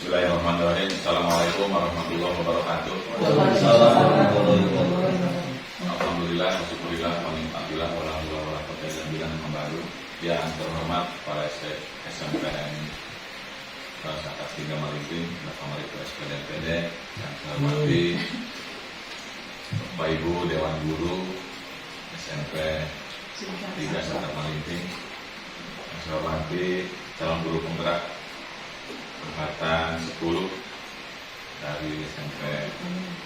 Bismillahirrahmanirrahim. Assalamualaikum warahmatullahi wabarakatuh. Alhamdulillah, syukurillah, alhamdulillah, walhamdulillah, membaru. Yang terhormat para SMPN Sakat 3 Maliping, Bapak SPD MPD, yang saya hormati Bapak Ibu Dewan Guru SMP 3 Sakat Maliping, yang saya hormati calon guru penggerak angkatan 10 dari SMP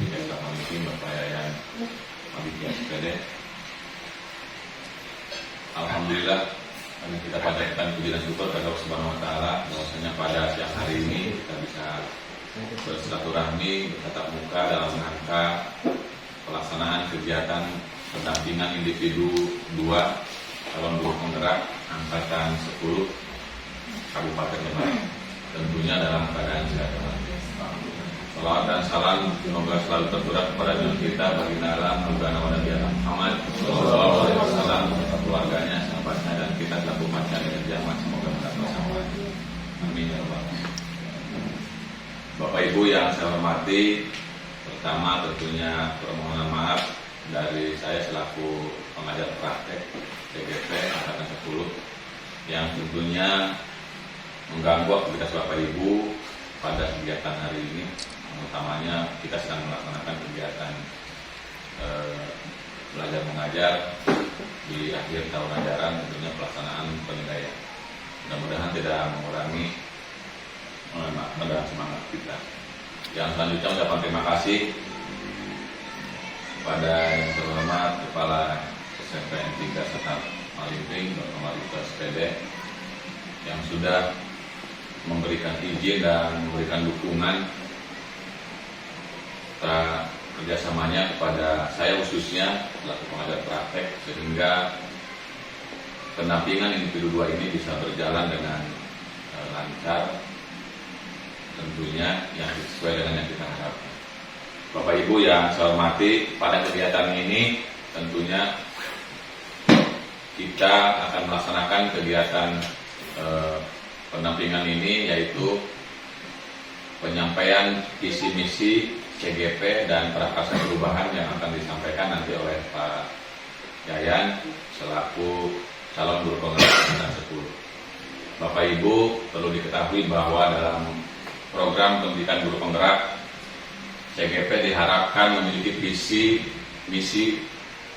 3 Sakat Maliping, Bapak Yayan Maliping SPD. Alhamdulillah, kita panjatkan puji dan syukur kepada Allah Subhanahu wa taala bahwasanya pada siang hari ini kita bisa bersilaturahmi bertatap muka dalam rangka pelaksanaan kegiatan pendampingan individu 2 calon guru penggerak angkatan 10 Kabupaten Lebak, tentunya dalam keadaan sehat. Salawat dan salam semoga selalu tercurah kepada junjungan kita baginda alam Nabi Muhammad sallallahu alaihi wasallam, keluarganya, sahabatnya, dan kita selaku umatnya dengan jamak semoga mendapat bersama. Amin ya rabbal alamin. Bapak Ibu yang saya hormati, pertama tentunya permohonan maaf dari saya selaku pengajar praktek TGP angkatan 10 yang tentunya mengganggu aktivitas Bapak Ibu pada kegiatan hari ini. Utamanya kita sedang melaksanakan kegiatan belajar mengajar di akhir tahun ajaran, tentunya pelaksanaan penilaian. Mudah-mudahan tidak mengurangi semangat kita. Yang selanjutnya ucapan terima kasih kepada yang terhormat Kepala SMPN 3 Sakat Maliping, Bapak Marito SPD, yang sudah memberikan izin dan memberikan dukungan kerjasamanya kepada saya khususnya selaku pengajar praktek, sehingga pendampingan individu 2 ini bisa berjalan dengan lancar, tentunya yang sesuai dengan yang kita harapkan. Bapak Ibu yang saya hormati, pada kegiatan ini tentunya kita akan melaksanakan kegiatan pendampingan ini, yaitu penyampaian visi misi CGP dan prakarsa perubahan yang akan disampaikan nanti oleh Pak Yayan selaku calon guru penggerak angkatan 10. Bapak Ibu perlu diketahui bahwa dalam program pendidikan guru penggerak CGP diharapkan memiliki visi misi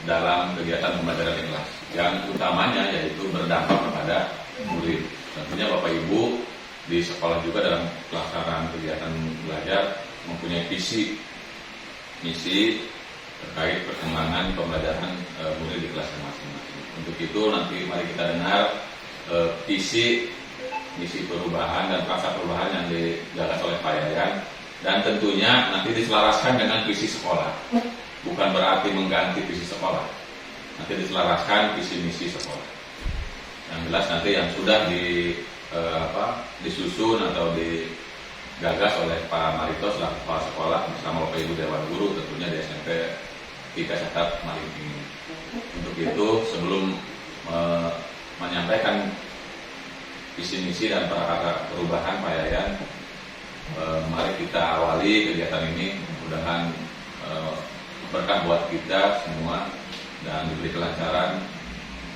dalam kegiatan pembelajaran ikhlas, yang utamanya yaitu berdampak kepada murid. Tentunya Bapak Ibu di sekolah juga dalam pelaksanaan kegiatan belajar mempunyai visi misi terkait perkembangan pembelajaran murid di kelasnya masing-masing. Untuk itu nanti mari kita dengar visi misi perubahan dan praksa perubahan yang digagas oleh Pak Yayan, dan tentunya nanti diselaraskan dengan visi sekolah. Bukan berarti mengganti visi sekolah, nanti diselaraskan visi misi sekolah. Yang jelas nanti yang sudah disusun atau digagas oleh Pak Marito selaku kepala sekolah bersama Bapak Ibu Dewan Guru tentunya di SMP 3 Sakat Maliping. Untuk itu sebelum menyampaikan visi misi dan prakarsa perubahan Pak Yayan, mari kita awali kegiatan ini. Mudah-mudahan berkah buat kita semua dan diberi kelancaran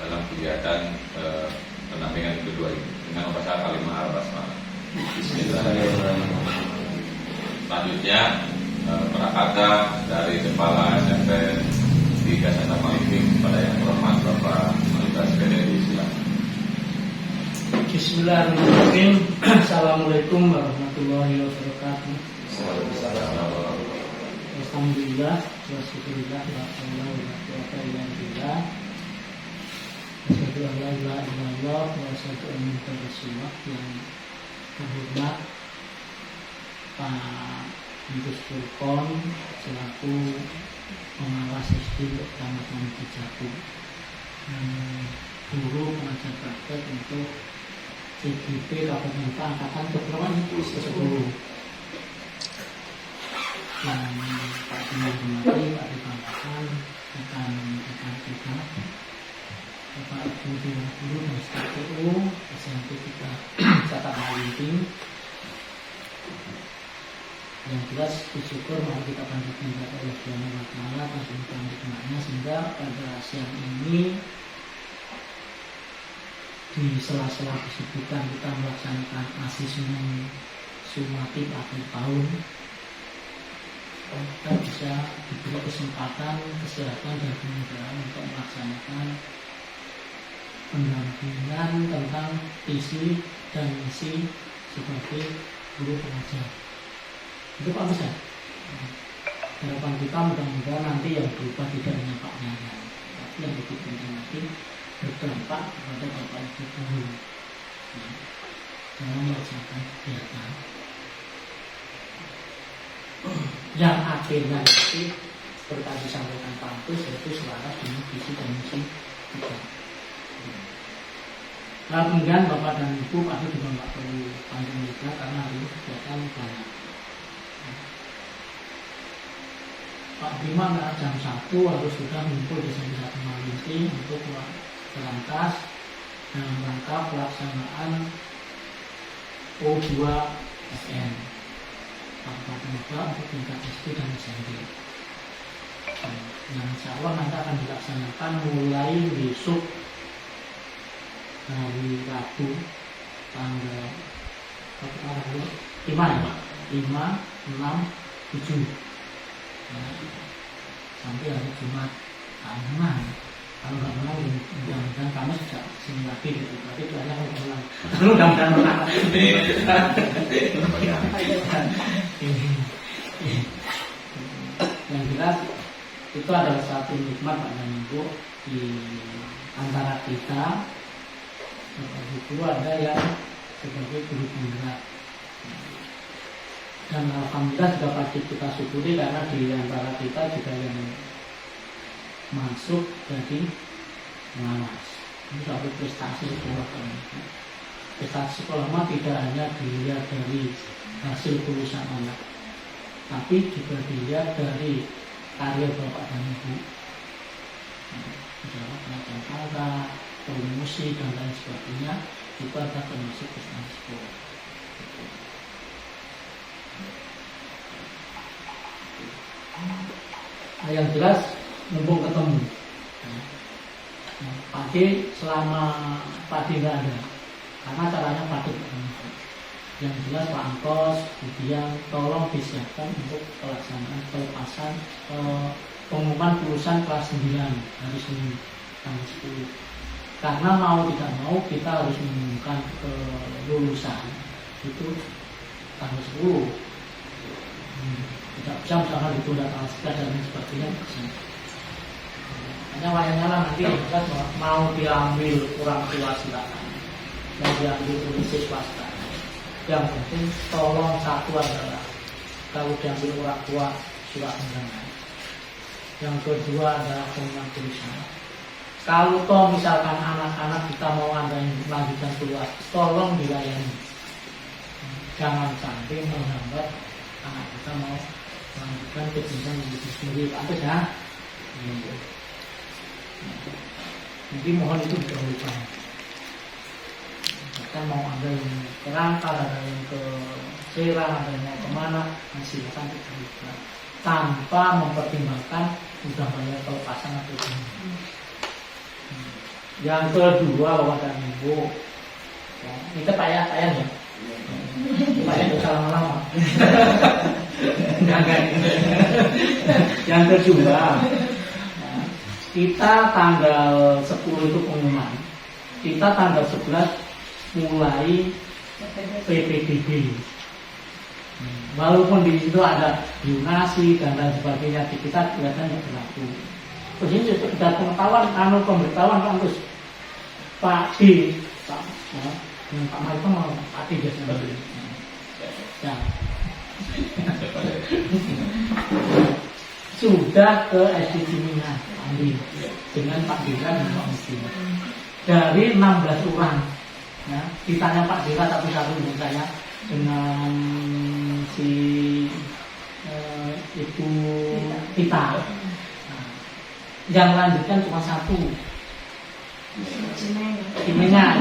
dalam kegiatan pendampingan kedua ini dengan membaca kalimat al-basmalah. Bismillahirrahmanirrahim. Selanjutnya prakata dari Kepala SMP 3 Sakat Maliping kepada yang terhormat Bapak Marito SPD, silakan. Bismillahirrahmanirrahim. Assalamualaikum warahmatullahi wabarakatuh. Alhamdulillah wa syukurillah wa sallallahu alaihi wa asyhadu an la ilaha illallah wa asyhadu anna muhammadar rasulullah. Yang terhormat Pak Yudus Furqon selaku pengawas SD Kecamatan Cicaku, guru pengajar praktek untuk CGP Kabupaten angkatan ke-10. Yang Pak Dimati, Pak Dipangkasan akan memberikan kita Bapak Ibu Dewan Guru dan staf TU SMP 3 Sakat Maliping. Yang jelas bersyukur mari kita panjatkan kepada Allah Subhanahu wa taala atas nikmatnya sehingga pada siang ini di sela-sela kesibukan kita melaksanakan asih sumatif akhir tahun, kita bisa diberi kesempatan, kesehatan dan kemudahan untuk melaksanakan pendampingan tentang visi dan misi sebagai guru pengajar. Itu Pak Bisa. Harapan kita mudah-mudahan nanti yang berubah tidak hanya Pak Nyayan, tapi yang lebih penting lagi berdampak kepada Bapak Ibu guru dalam melaksanakan kegiatan yang akhirnya nanti seperti tadi disampaikan Pak Agus, yaitu selaras dengan visi dan misi kita. Nah, kemudian Bapak dan Ibu pasti juga nggak perlu panjang lebar karena hari ini kegiatan banyak. Pak Bima jam 1 harus sudah ngumpul di Desa Malinti untuk berangkas dalam rangka pelaksanaan O2 SN Kabupaten Lebak untuk tingkat SD dan SMP. Yang insya Allah nanti akan dilaksanakan mulai besok hari Rabu tanggal 5 ya, 5, 6, 7 sampai hari Jumat. Kalau nggak menang, mudah-mudahan kami tidak sini lagi gitu. Tapi itu hanya kalau menang. Mudah-mudahan menang. Yang jelas itu adalah satu nikmat Pak dan Ibu di antara kita. Guru ada yang sebagai guru penggerak. Dan alhamdulillah juga patut kita syukuri karena di antara kita juga yang masuk jadi pengawas. Ini suatu prestasi sekolah kami. Prestasi sekolah tidak hanya dilihat dari hasil tulisan anak, tapi juga dilihat dari karya Bapak dan Ibu. Misalnya pengajar tangga, promosi dan lain sebagainya, itu ada termasuk prestasi sekolah. Nah, yang jelas mumpung ketemu Padi selama Padi nggak ada karena caranya Padi yang jelas Pak Angkos kemudian tolong disiapkan untuk pelaksanaan pelepasan pengumuman lulusan kelas 9 hari Senin tanggal 10 karena mau tidak mau kita harus mengumumkan kelulusan itu tanggal 10 tidak bisa misalkan ditunda tanggal 11 dan lain sebagainya. Hanya wayangnya lah nanti jelas mau diambil orang tua silakan, mau diambil oleh siswa silakan. Yang penting tolong satu adalah kalau diambil orang tua surat undangan. Yang kedua adalah pengumuman tulisan. Kalau toh misalkan anak-anak kita mau ada yang melanjutkan keluar, tolong dilayani. Jangan sampai menghambat anak kita mau melanjutkan ke jenjang yang lebih tinggi. Apa ya? Jadi mohon itu didahulukan. Kita mau ada yang ke Rangkal, ada yang ke Serang, ada yang mau kemana, silakan didahulukan tanpa mempertimbangkan sudah banyak pelepasan atau tidak. Yang kedua Bapak dan Ibu, kita payah ya. Payah itu salah lama. Yang kedua, kita tanggal 10 itu pengumuman. Kita tanggal 11 mulai PPDB. Walaupun di situ ada donasi dan lain sebagainya, di kita kelihatannya berlaku. Terus ini sudah pengetahuan, pemberitahuan kampus Pak D, dengan Pak Maiko mau Pak D biasanya. Ya. Sudah ke SD Cimina dengan Pak Dira dan Pak Muslim. Dari 16 orang, ya, ditanya Pak Dira satu-satu dengan saya dengan si Ibu Tita. Nah, yang lanjutkan cuma satu. Cimina.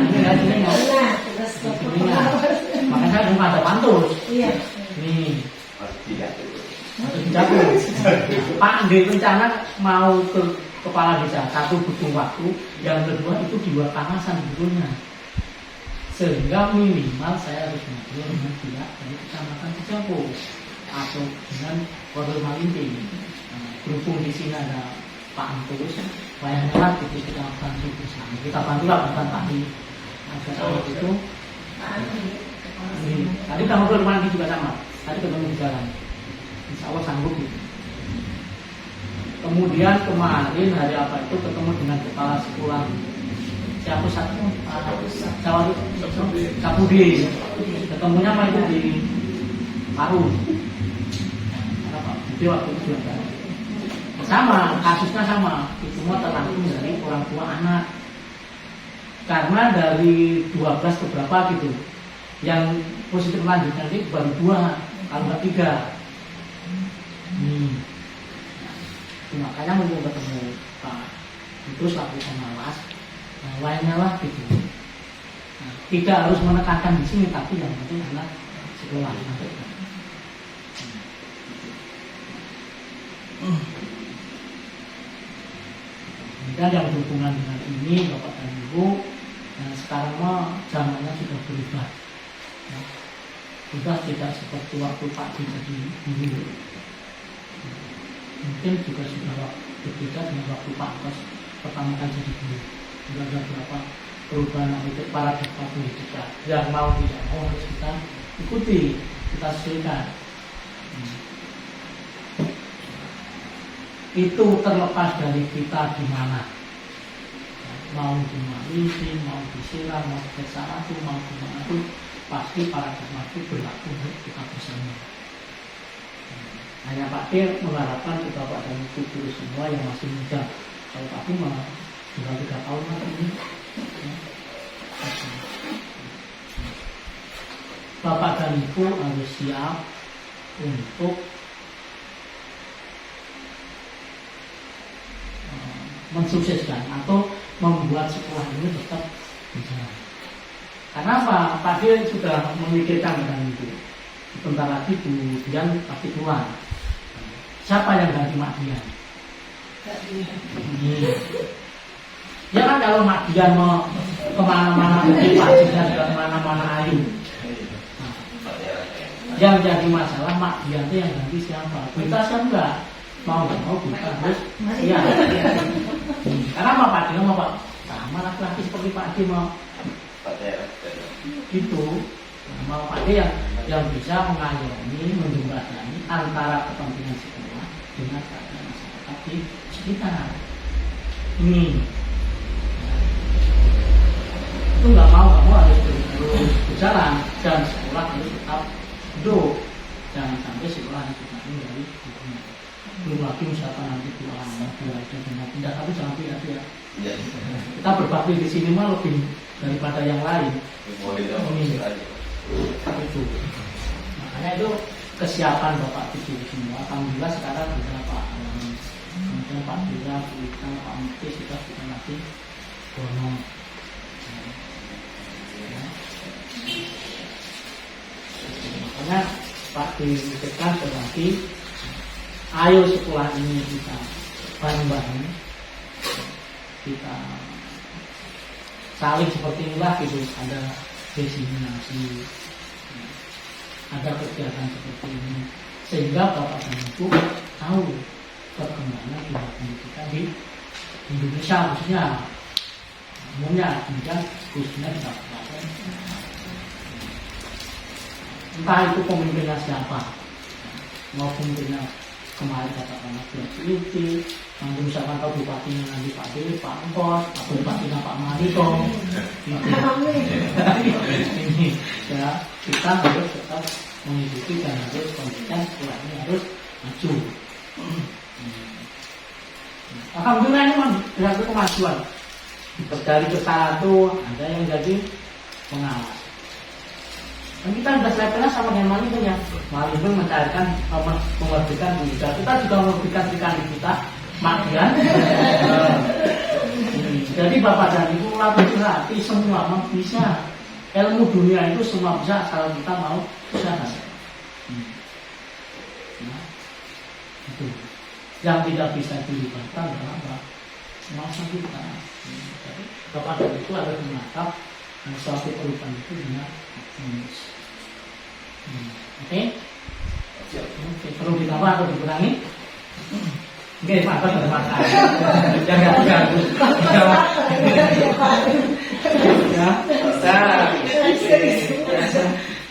Makanya saya belum ada pantus. Nih, Pak Andi rencana mau ke kepala desa, satu butuh waktu, yang kedua itu di luar kawasan sebetulnya. Sehingga minimal saya harus ngobrol dengan pihak dari kecamatan Cicapo atau dengan Kodol Malinting. Berhubung di sini ada Pak Antus, bayangkan itu kita bantu bersama. Kita bantulah bukan Pak Andi. Agar itu. Tadi kita ngobrol dengan Andi juga sama. Tadi ketemu di jalan. Insya Allah sanggup gitu. Kemudian kemarin hari apa itu ketemu dengan kepala sekolah siapa satu Jawa Sapudi. Ketemunya apa itu di Paru. Apa? Jadi waktu itu juga sama, kasusnya sama. Itu semua tergantung dari orang tua anak. Karena dari 12 ke berapa gitu, yang positif lanjutnya ini baru 2, kalau nggak 3. Makanya mau ketemu Pak terus aku pengawas, lainnya lah gitu. Tidak harus menekankan di sini, tapi yang penting anak sekolah. Dan yang berhubungan dengan ini Bapak dan Ibu, sekarang mah zamannya sudah berubah. Sudah tidak seperti waktu Pak jadi guru. Mungkin juga sudah berbeda dengan waktu Pak Kos pertama kali jadi guru. Sudah ada berapa perubahan untuk paradigma pendidikan yang mau tidak mau harus kita ikuti, kita sesuaikan. Itu terlepas dari kita di mana, mau di Malaysia, mau di Sierra, mau di Satu, mau di mana itu pasti paradigma itu berlaku untuk kita bersama. Hanya Pak Dir mengharapkan kita Bapak dan Ibu guru semua yang masih muda. Kalau Pak Dir mah tinggal 3 tahun lagi ini. Bapak dan Ibu harus siap untuk mensukseskan atau membuat sekolah ini tetap berjalan. Karena apa? Pak Dir sudah memikirkan dengan itu. Sebentar lagi Bu Dian pasti keluar. Siapa yang ganti Mak Dian? Ya kan kalau Mak Dian mau kemana-mana pergi Pak Dian juga kemana-mana ayu. Yang jadi masalah Mak Dian itu yang ganti siapa? Kita siapa enggak? Mau nggak mau kita harus iya. Karena apa Pak Dian mau Pak sama laki-laki seperti Pak Dian mau gitu. Mau Pak Dian yang bisa mengayomi, menjembatani antara kepentingan sekolah dengan keadaan masyarakat di sekitar. Ini itu nggak mau harus terus berjalan dan sekolah harus tetap hidup. Jangan sampai sekolah itu dari dunia. Belum lagi misalkan nanti Tuhan dan pindah, tapi jangan pindah ya. Kita berbakti di sini mah lebih daripada yang lain. Itu. Makanya itu kesiapan Bapak Ibu semua. Alhamdulillah sekarang beberapa kemudian Pak Dira, Pak Mukti sudah kita nanti bono. Makanya Pak diberikan berarti ayo sekolah ini kita bareng-bareng, kita saling seperti inilah gitu, ada desiminasi, ada kegiatan seperti ini sehingga Bapak dan Ibu tahu perkembangan dunia pendidikan di Indonesia khususnya, umumnya pendidikan khususnya di kabupaten. Entah itu pemimpinnya siapa, mau pemimpinnya kemarin katakanlah Bupati, nanti misalkan tahu bupatinya nanti Pak Dewi, Pak Empos, atau bupatinya Pak Marito. Ini ya kita harus tetap mengikuti dan harus konsisten, sekolah ini harus maju. Alhamdulillah ini berarti kemajuan. Dari ke satu ada yang jadi pengawas. Dan kita sudah levelnya sama dengan Malibung ya. Malibung mencarikan mengertikan pendidikan. Kita juga mengertikan pendidikan kita Madian. Jadi Bapak dan Ibu latih hati semua bisa. Ilmu dunia itu semua bisa asal kita mau usaha. Yang tidak bisa dilibatkan adalah apa? Pengawasan kita. Jadi Bapak dan Ibu harus menatap suatu perubahan itu dengan optimis. Oke? Perlu ditambah atau dikurangi? Oke, Pak, terima kasih. Jangan ganggu. Ya,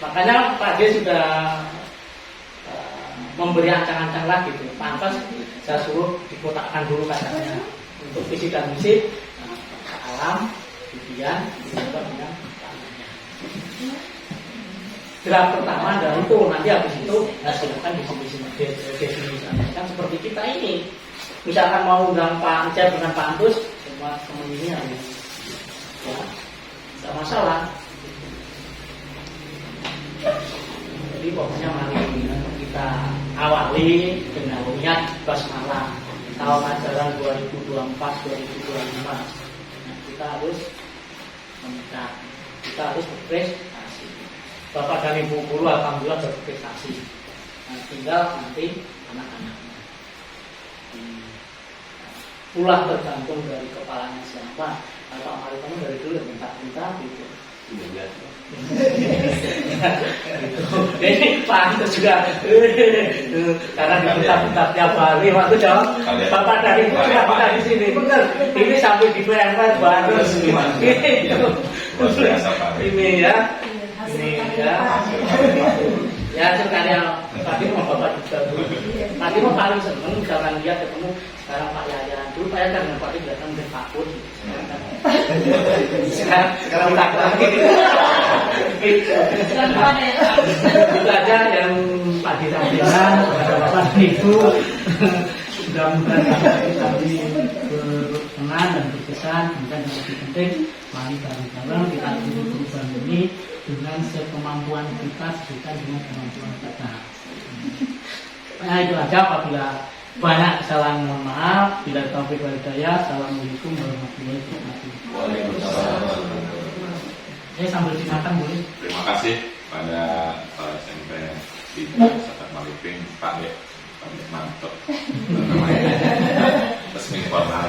makanya Pak D sudah memberi ancang-ancang lagi gitu. Pantas saya suruh dikotakkan dulu katanya untuk visi dan misi alam, kemudian ditambah dengan tanahnya. Draft pertama adalah itu, nanti habis itu silakan definisikan seperti kita ini. Misalkan mau undang Pak Encep dengan Pak Antus, semua teman ini harus ya, tidak masalah. Jadi pokoknya mari kita awali dengan niat basmalah tahun ajaran 2024-2025. Nah, kita harus menikah, kita harus berprestasi. Bapak dan Ibu guru alhamdulillah berprestasi. Nah, tinggal nanti anak-anaknya. Pulang tergantung dari kepalanya siapa. Kalau Pak Maritono dari dulu minta-minta gitu. Ini Pak Antus juga karena diminta-minta tiap hari waktu jawab Bapak dari Ibu kita di sini benar. Ini sampai di PMR baru ini ya. Ini ya sekali tadi mau Bapak juga dulu. Tadi mau paling seneng misalkan dia ketemu sekarang Pak Yayan dulu Pak Yayan dengan Pak Yayan mungkin takut. Sekarang takut lagi. Itu aja yang Pak disampaikan kepada Bapak dan Ibu. Mudah-mudahan tadi berkenan dan berkesan. Kemudian yang lebih penting, mari bareng-bareng kita tunggu perubahan ini dengan sekemampuan kita, sesuai dengan kemampuan kita. Nah itu aja, apabila banyak kesalahan mohon maaf. Bila taufik wal hidayah. Assalamualaikum warahmatullahi wabarakatuh. Saya sambil dimakan boleh. Terima kasih pada SMP di Satan Maliping, Pak D. Mantap. Namanya resmi formal.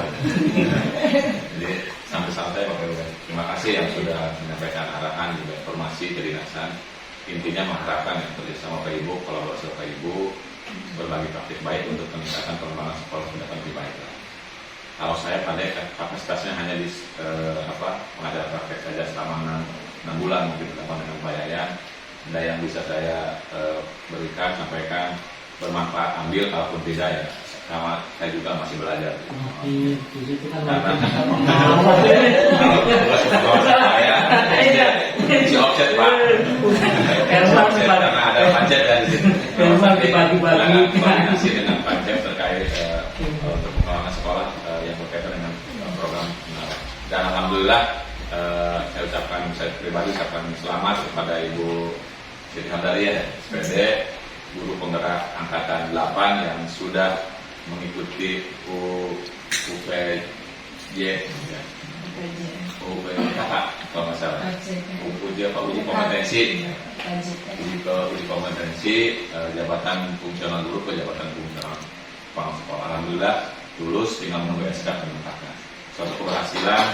Jadi sampai santai Bapak Ibu. Terima kasih yang sudah menyampaikan arahan juga informasi kedinasan. Intinya mengharapkan yang kerjasama Bapak Ibu, kolaborasi Bapak Ibu, berbagi praktik baik untuk peningkatan pengembangan sekolah ke depan lebih baik. Kalau saya pada kapasitasnya hanya di pengajar praktek saja selama 6 bulan mungkin dengan Pak Yayan. Ada yang bisa saya berikan, sampaikan, bermanfaat, ambil, kalaupun tidak ya sama saya juga masih belajar. Di situ kan saya si offset Pak. Karena ada pancet dari situ. Bagi-bagi koordinasi dengan pancet terkait untuk pengelolaan sekolah yang berkaitan dengan program. Dan alhamdulillah saya pribadi ucapkan selamat kepada Ibu Siti Hamdaria, SPD, guru penggerak angkatan 8 yang sudah mengikuti UPJ ya. UPJ kalau nggak salah uji kompetensi uji kompetensi jabatan fungsional guru ke jabatan fungsional kepala sekolah. Alhamdulillah lulus, tinggal menunggu SK penempatan. Suatu keberhasilan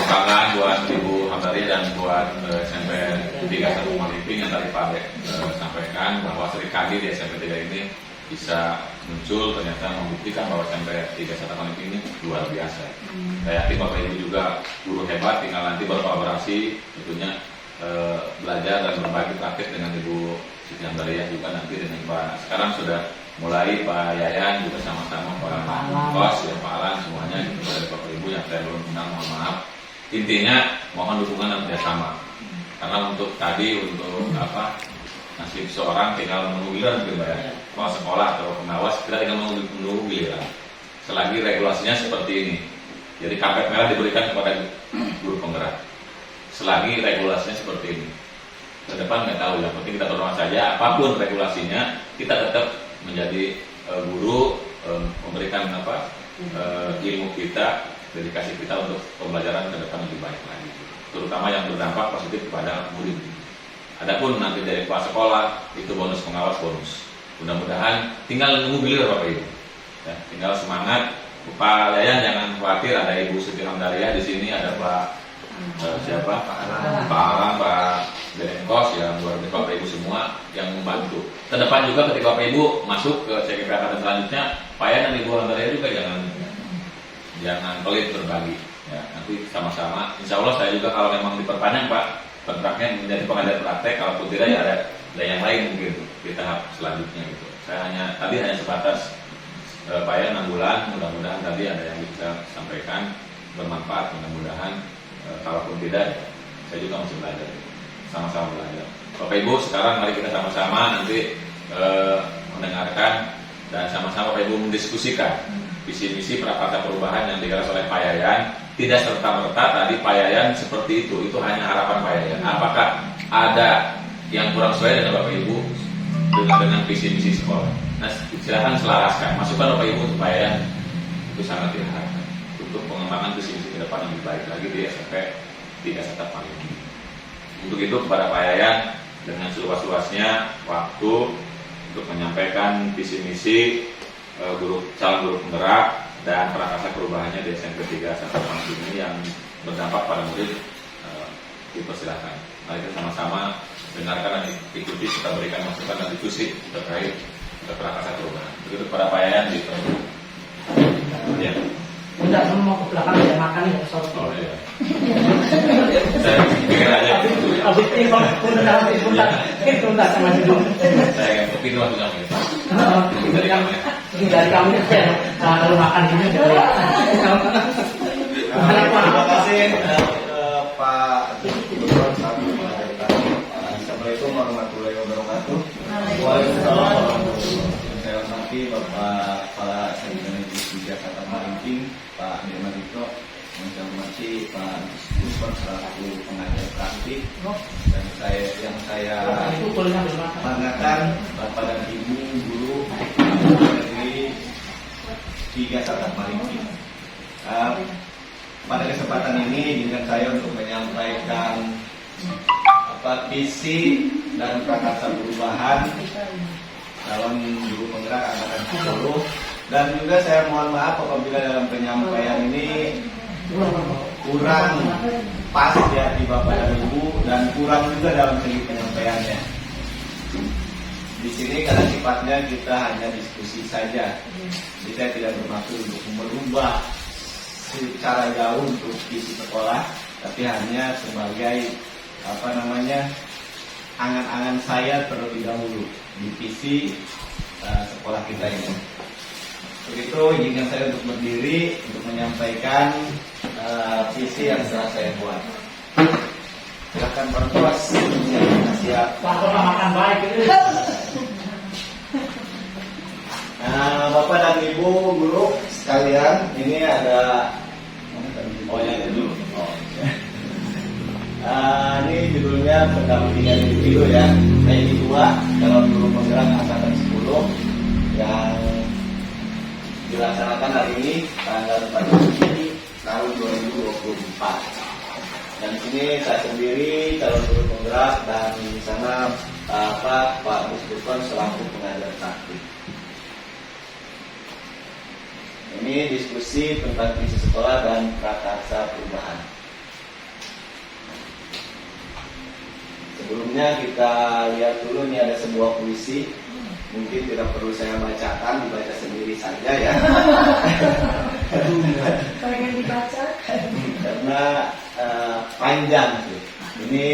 kebanggaan buat Ibu Hamdaria dan buat SMP 31 Maliping yang tadi Pak Dek sampaikan bahwa Sri Kandi di SMP 3 ini bisa muncul, ternyata membuktikan bahwa SMP 31 Maliping ini luar biasa. Saya yakin Bapak Ibu juga guru hebat, tinggal nanti berkolaborasi tentunya belajar dan berbagi praktik dengan Ibu Siti Hamdaria juga nanti dengan Pak. Sekarang sudah mulai Pak Yayan juga sama-sama Pak Kos, ya, Pak Alan semuanya dari Bapak Ibu yang saya belum kenal, mohon maaf. Intinya mohon dukungan dan kerjasama. Karena untuk tadi untuk nasib seorang tinggal menunggu giliran gitu ya. Kalau sekolah atau pengawas kita tinggal menunggu giliran. Selagi regulasinya seperti ini. Jadi karpet merah diberikan kepada guru penggerak. Selagi regulasinya seperti ini. Ke depan nggak tahu, yang penting kita tolong saja. Apapun regulasinya, kita tetap menjadi guru, memberikan ilmu kita, dedikasi kita untuk pembelajaran ke depan lebih baik lagi. Terutama yang berdampak positif kepada murid. Adapun nanti dari kepala sekolah itu bonus pengawas bonus. Mudah-mudahan tinggal nunggu beliau Bapak Ibu. Ya, tinggal semangat. Pak Yayan jangan khawatir, ada Ibu Siti Hamdariah di sini, ada Pak siapa? Pak Alam, Pak Denkos yang luar biasa, Bapak Ibu semua yang membantu. Kedepan juga ketika Bapak Ibu masuk ke CGP Angkatan selanjutnya, Pak Yayan dan Ibu Hamdariah juga jangan pelit berbagi. Ya, nanti sama-sama. Insya Allah saya juga kalau memang diperpanjang Pak kontraknya menjadi pengajar praktek, kalaupun tidak ya ada yang lain mungkin di tahap selanjutnya gitu. Saya hanya sebatas Pak Yayan 6 bulan, mudah-mudahan tadi ada yang bisa sampaikan bermanfaat, mudah-mudahan kalaupun tidak ya, saya juga masih belajar, sama-sama belajar. Bapak Ibu sekarang mari kita sama-sama nanti mendengarkan dan sama-sama Bapak Ibu mendiskusikan visi misi prakarsa perubahan yang digagas oleh Pak Yayan. Tidak serta-merta tadi Pak Yayan seperti itu hanya harapan Pak Yayan. Apakah ada yang kurang sesuai dengan Bapak Ibu dengan visi misi sekolah? Nah, silahkan selaraskan, masukkan Bapak Ibu untuk Pak Yayan, itu sangat diharapkan untuk pengembangan visi misi ke depan yang lebih baik lagi di SMP 3 Satap Maringgi. Untuk itu kepada Pak Yayan dengan seluas-luasnya waktu untuk menyampaikan visi misi calon guru penggerak dan prakarsa perubahannya di SMP 3 Satap Maringgi ini yang berdampak pada murid, dipersilahkan. Mari kita sama-sama dengarkan dan ikuti, kita berikan masukan dan diskusi terkait prakarsa perubahan. Begitu kepada Pak Yayan di ya. Udah semua mau ke belakang ya makan ya sorry. Oh iya. Saya pikir aja gitu ya. Abis ini punta sama dulu. Saya kopi dulu juga gitu. Dari kamu ya. Kalau makan ini dari. Terima kasih Pak Gubernur Sabu Mengajarkan. Assalamualaikum warahmatullahi wabarakatuh. Waalaikumsalam. Saya hormati Bapak Kepala Sekretaris Dinas Satap Maringgi, Pak Demarito, yang saya hormati Pak Gubernur selaku pengajar praktik, dan saya banggakan Bapak dan Ibu guru dari 3 Satap Maringgi. Pada kesempatan ini dengan saya untuk menyampaikan visi dan prakarsa perubahan calon guru penggerak angkatan 10, dan juga saya mohon maaf apabila dalam penyampaian ini kurang pas di hati Bapak dan Ibu dan kurang juga dalam segi penyampaiannya. Di sini karena sifatnya kita hanya diskusi saja, jadi saya tidak bermaksud untuk merubah secara jauh untuk visi sekolah, tapi hanya sebagai angan-angan saya terlebih dahulu di visi sekolah kita ini. Begitu izinkan saya untuk berdiri untuk menyampaikan visi yang telah saya buat. Silakan Pak Bos, siap. Makan baik. Bapak dan Ibu guru sekalian, ini ada yang dulu. Ini judulnya pendampingan individu ya. PI 2 calon guru penggerak angkatan 10 yang dilaksanakan hari ini tanggal 4 Juni tahun 2024. Dan sini saya sendiri calon guru penggerak dan di sana Pak Gubernur selaku pengajar praktik. Ini diskusi tentang visi sekolah dan prakarsa perubahan. Sebelumnya kita lihat dulu, ini ada sebuah puisi. Mungkin tidak perlu saya bacakan, dibaca sendiri saja ya. Pengen dibaca? Karena panjang sih. Ini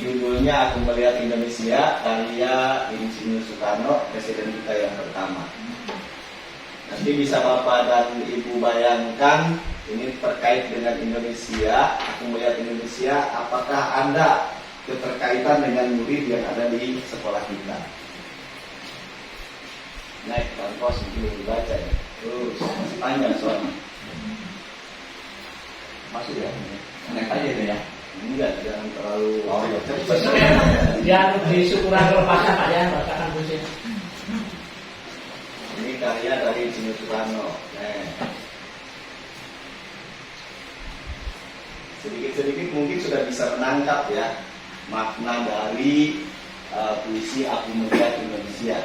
judulnya Aku Melihat Indonesia, karya Insinyur Soekarno, Presiden kita yang pertama. Nanti bisa Bapak dan Ibu bayangkan, ini terkait dengan Indonesia. Aku melihat Indonesia, apakah ada keterkaitan dengan murid yang ada di sekolah kita? Naik kanvas mungkin dibaca ya. Terus masih panjang soalnya. Masuk ya? Naik aja deh ya. Enggak, jangan terlalu cepat. Biar di syukuran kelepasnya Pak ya, bacakan puisi. Ini karya dari Insinyur Soekarno. Sedikit-sedikit mungkin sudah bisa menangkap ya makna dari puisi Aku Melihat Indonesia.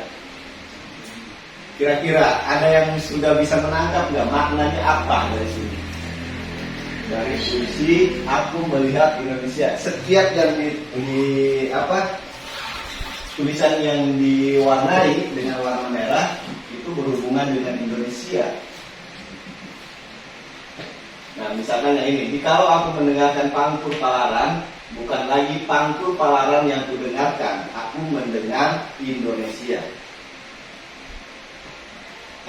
Kira-kira ada yang sudah bisa menangkap nggak maknanya apa dari sini? Dari puisi Aku Melihat Indonesia. Setiap yang tulisan yang diwarnai dengan warna merah itu berhubungan dengan Indonesia. Nah, misalkan yang ini, jikalau aku mendengarkan pangkur palaran, bukan lagi pangkur palaran yang kudengarkan, aku mendengar Indonesia.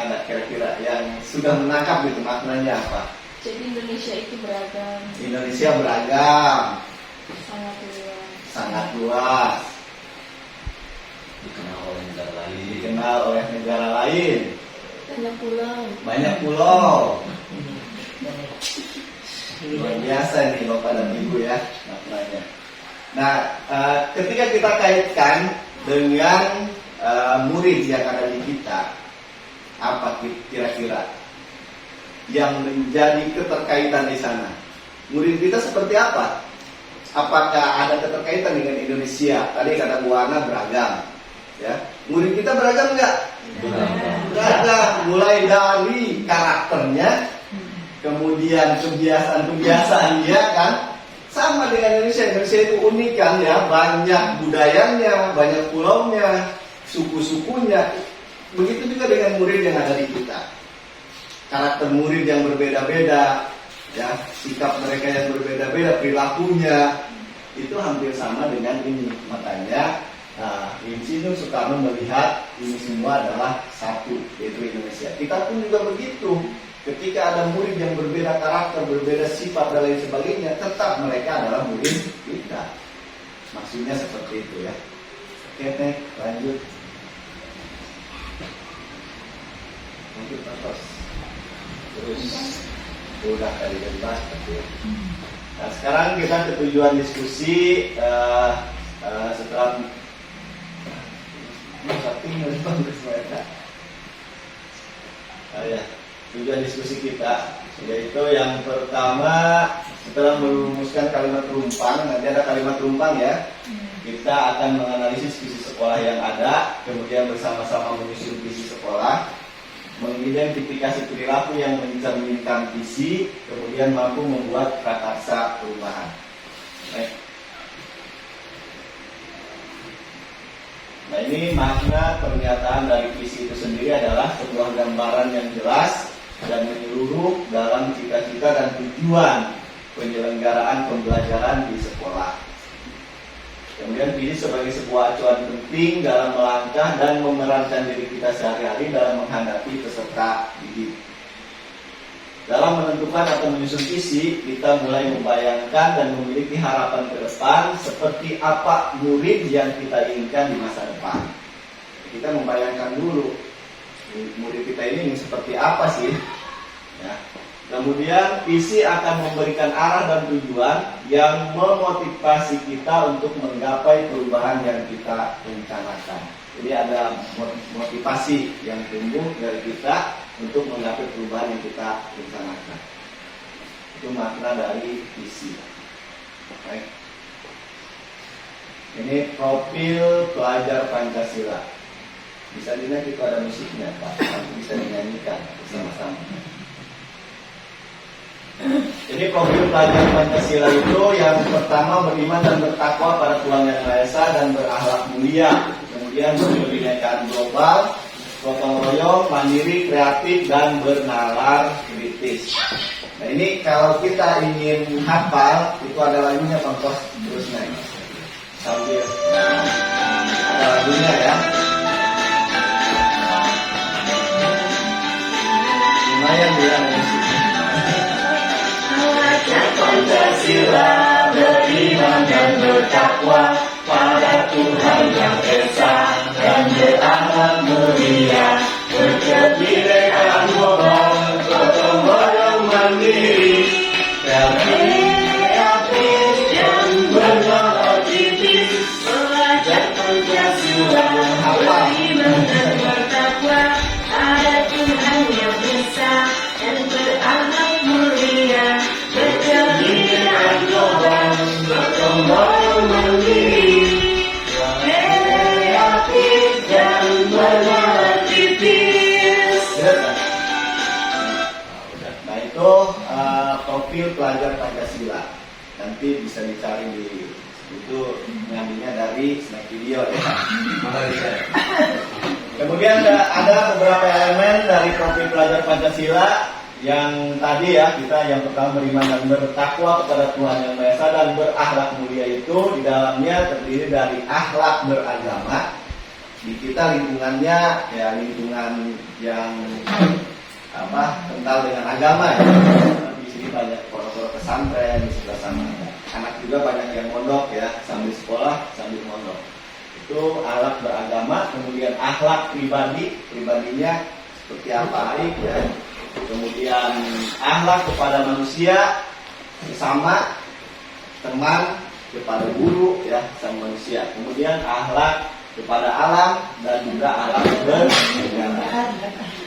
Ada kira-kira yang sudah menangkap itu maknanya apa? Jadi Indonesia itu beragam, Indonesia beragam, sangat luas. sangat luas, dikenal oleh negara lain. dikenal oleh negara lain, Banyak pulau. banyak pulau. Luar biasa nih Bapak dan Ibu ya maknanya. Nah, ketika kita kaitkan dengan murid yang ada di kita, apa kira-kira yang menjadi keterkaitan di sana? Murid kita seperti apa? Apakah ada keterkaitan dengan Indonesia? Tadi kata Bu Ana beragam, ya. Murid kita beragam nggak? Beragam. Mulai dari karakternya, kemudian kebiasaan-kebiasaan dia kan sama dengan Indonesia. Indonesia itu unik kan ya, banyak budayanya, banyak pulaunya, suku-sukunya. Begitu juga dengan murid yang ada di kita. Karakter murid yang berbeda-beda, ya, sikap mereka yang berbeda-beda, perilakunya itu hampir sama dengan ini. Makanya Insinyur Soekarno melihat ini semua adalah satu, yaitu Indonesia. Kita pun juga begitu. Ketika ada murid yang berbeda karakter, berbeda sifat dan lain sebagainya, tetap mereka adalah murid kita. Maksudnya seperti itu ya. Oke, lanjut. Lanjut terus udah tadi dibahas tapi ya. Nah, sekarang kita ke tujuan diskusi setelah tujuan diskusi kita, yaitu yang pertama setelah merumuskan kalimat rumpang. Nanti ada kalimat rumpang ya. Kita akan menganalisis visi sekolah yang ada, kemudian bersama-sama menyusun visi sekolah, mengidentifikasi perilaku yang mencerminkan visi, kemudian mampu membuat prakarsa perubahan. Baik. Nah, ini makna pernyataan dari visi itu sendiri adalah sebuah gambaran yang jelas dan menyeluruh dalam cita-cita dan tujuan penyelenggaraan pembelajaran di sekolah. Kemudian visi sebagai sebuah acuan penting dalam melangkah dan memerankan diri kita sehari-hari dalam menghadapi peserta didik. Dalam menentukan atau menyusun visi, kita mulai membayangkan dan memiliki harapan ke depan seperti apa murid yang kita inginkan di masa depan. Kita membayangkan dulu murid kita ini seperti apa sih? Ya. Kemudian visi akan memberikan arah dan tujuan yang memotivasi kita untuk menggapai perubahan yang kita rencanakan. Jadi ada motivasi yang tumbuh dari kita untuk menggapai perubahan yang kita rencanakan. Itu makna dari visi. Baik. Ini profil pelajar Pancasila. Bisa dilihat itu ada musiknya, Pak. Nanti bisa dinyanyikan bersama-sama. Jadi profil pelajar Pancasila itu yang pertama beriman dan bertakwa pada Tuhan Yang Maha Esa dan berakhlak mulia. Kemudian berkebinekaan global, gotong royong, mandiri, kreatif, dan bernalar kritis. Nah, ini kalau kita ingin hafal, itu ada lagunya Bang Kos, terus naik sambil ada lagunya ya. Lumayan dia musiknya. Pancasila beriman dan bertakwa pada Tuhan Yang Esa dan berakhlak mulia, berkebinekaan global, gotong royong mandiri, kreatif dan bernalar kritis. Pelajar Pancasila beriman dan bertakwa pada Tuhan Yang Esa dan berakhlak mulia, berkebinekaan global, gotong royong mandiri, kreatif dan bernalar kritis. profil pelajar Pancasila. Nanti bisa dicari di itu, ngambilnya dari snack video ya. Kemudian ada beberapa elemen dari profil pelajar Pancasila yang tadi ya, kita yang pertama beriman dan bertakwa kepada Tuhan Yang Maha Esa dan berakhlak mulia, itu di dalamnya terdiri dari akhlak beragama. Di kita lingkungannya ya lingkungan yang kental dengan agama ya. Di sini banyak pondok pesantren di sebelah sana. Anak juga banyak yang mondok ya, sambil sekolah sambil mondok. Itu akhlak beragama. Kemudian akhlak pribadinya seperti apa baik ya. Kemudian akhlak kepada manusia, sesama, teman, kepada guru ya, sama manusia. Kemudian akhlak kepada alam dan juga akhlak bernegara.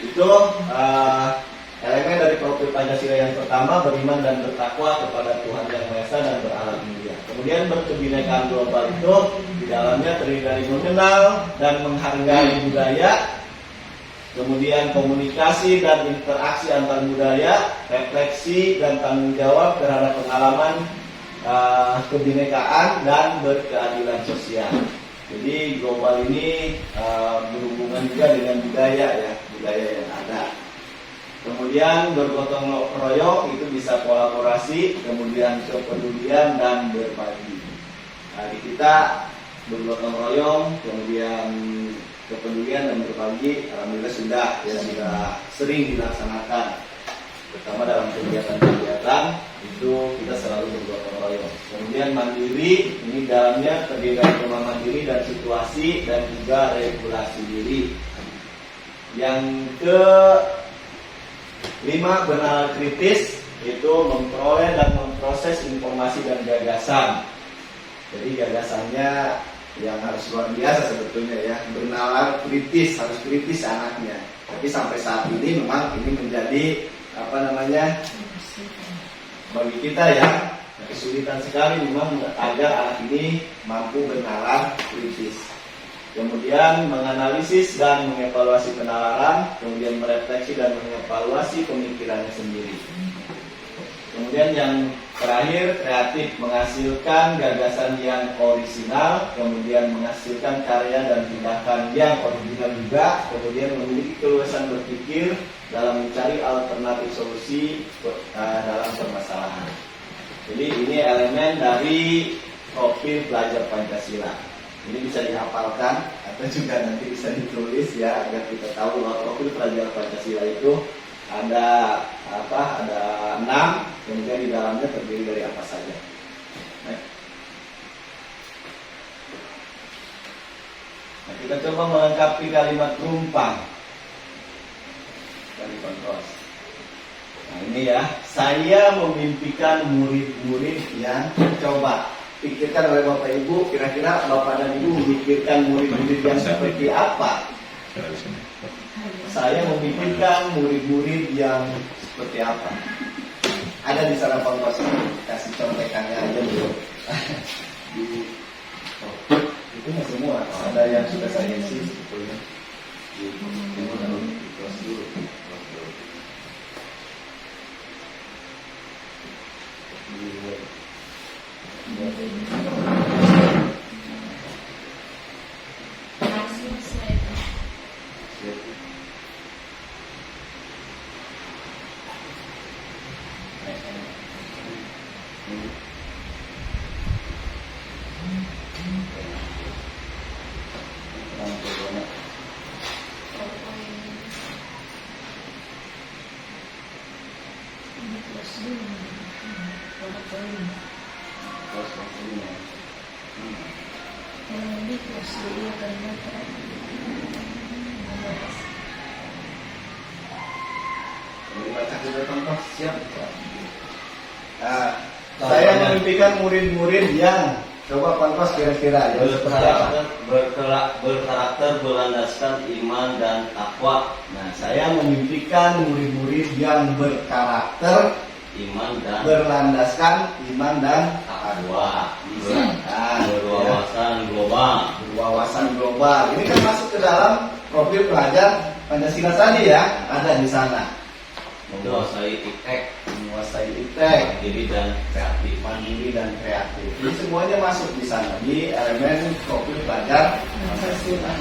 Itu elemen dari profil Pancasila yang pertama, beriman dan bertakwa kepada Tuhan Yang Maha Esa dan berakhlak mulia. Kemudian berkebinekaan global itu di dalamnya terdiri dari mengenal dan menghargai budaya. Kemudian komunikasi dan interaksi antar budaya, refleksi dan tanggung jawab terhadap pengalaman kebinekaan dan berkeadilan sosial. Jadi global ini berhubungan juga dengan budaya ya, budaya yang ada. Kemudian bergotong royong itu bisa kolaborasi, kemudian kepedulian dan berbagi. Nah, di kita bergotong royong, kemudian kepedulian dan berbagi, alhamdulillah sudah sering dilaksanakan. Pertama dalam kegiatan-kegiatan itu kita selalu bergotong royong. Kemudian mandiri, ini dalamnya terdiri dari rumah mandiri dan situasi dan juga regulasi diri. Yang kelima, benalar kritis, itu memperoleh dan memproses informasi dan gagasan. Jadi gagasannya yang harus luar biasa sebetulnya ya, bernalar kritis, harus kritis anaknya. Tapi sampai saat ini memang ini menjadi bagi kita ya kesulitan sekali memang agar anak ini mampu bernalar kritis. Kemudian menganalisis dan mengevaluasi penalaran, kemudian merefleksi dan mengevaluasi pemikirannya sendiri. Kemudian yang terakhir, kreatif, menghasilkan gagasan yang orisinal, kemudian menghasilkan karya dan tindakan yang original juga, kemudian memiliki keluasan berpikir dalam mencari alternatif solusi dalam permasalahan. Jadi ini elemen dari profil pelajar Pancasila. Ini bisa dihafalkan atau juga nanti bisa ditulis ya, agar kita tahu bahwa profil pelajar Pancasila itu ada 6, kemudian di dalamnya terdiri dari apa saja. Nah, kita coba melengkapi kalimat perumpang dari kontros. Nah ini ya, saya memimpikan murid-murid yang coba pikirkan oleh Bapak Ibu, kira-kira Bapak dan Ibu memikirkan murid-murid yang seperti apa? Saya memikirkan murid-murid yang seperti apa? Ada di sana Pak, kasih contekannya aja dulu. Itu nggak semua, ada yang sudah saya isi sebetulnya. Saya memimpikan murid-murid yang coba Pangkos kira-kira ya, berkarakter berlandaskan iman dan takwa. Nah, saya memimpikan murid-murid yang berkarakter iman dan berlandaskan iman dan takwa. Berwawasan global. Berwawasan global. Ini kan masuk ke dalam profil pelajar Pancasila tadi ya, ada di sana. menguasai iptek, mandiri dan kreatif. Ini semuanya masuk di sana di elemen profil pelajar Pancasila.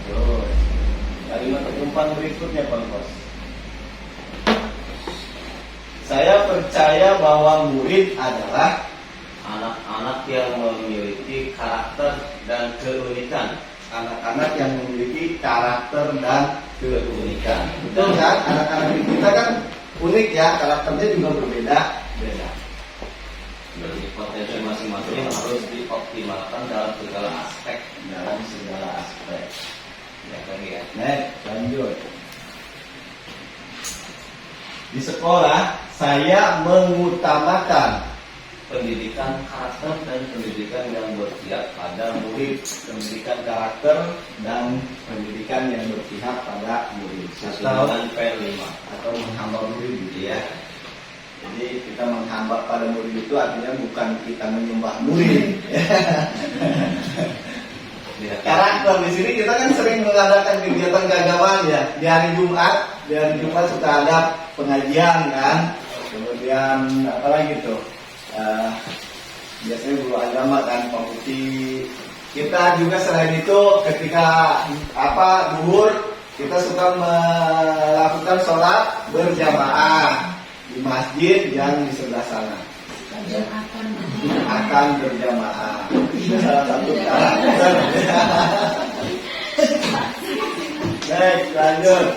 Terus kalimat penumpang berikutnya, Bang Bos. Saya percaya bahwa murid adalah anak-anak yang memiliki karakter dan keunikan. anak-anak yang memiliki karakter dan keunikan. Betul kan? Anak-anak kita kan unik ya, karakternya juga berbeda-beda. Berarti potensi masing-masing harus dioptimalkan dalam segala aspek. Ya kan ya. Next, lanjut. Di sekolah saya mengutamakan Pendidikan karakter dan pendidikan yang berpihak pada murid. pendidikan karakter dan pendidikan yang berpihak pada murid Sesuai dengan P5. atau menghamba murid gitu ya. Jadi kita menghamba pada murid itu artinya bukan kita menyembah murid. Karakter di sini kita kan sering mengadakan kegiatan keagamaan ya. Di hari Jumat suka ada pengajian kan. Kemudian apa lagi tuh? Biasanya guru agama kan, pemuti. Kita juga selain itu ketika duhur kita suka melakukan sholat berjamaah di masjid yang di sebelah sana. Akan berjamaah. Salah satu karakter. Baik, lanjut.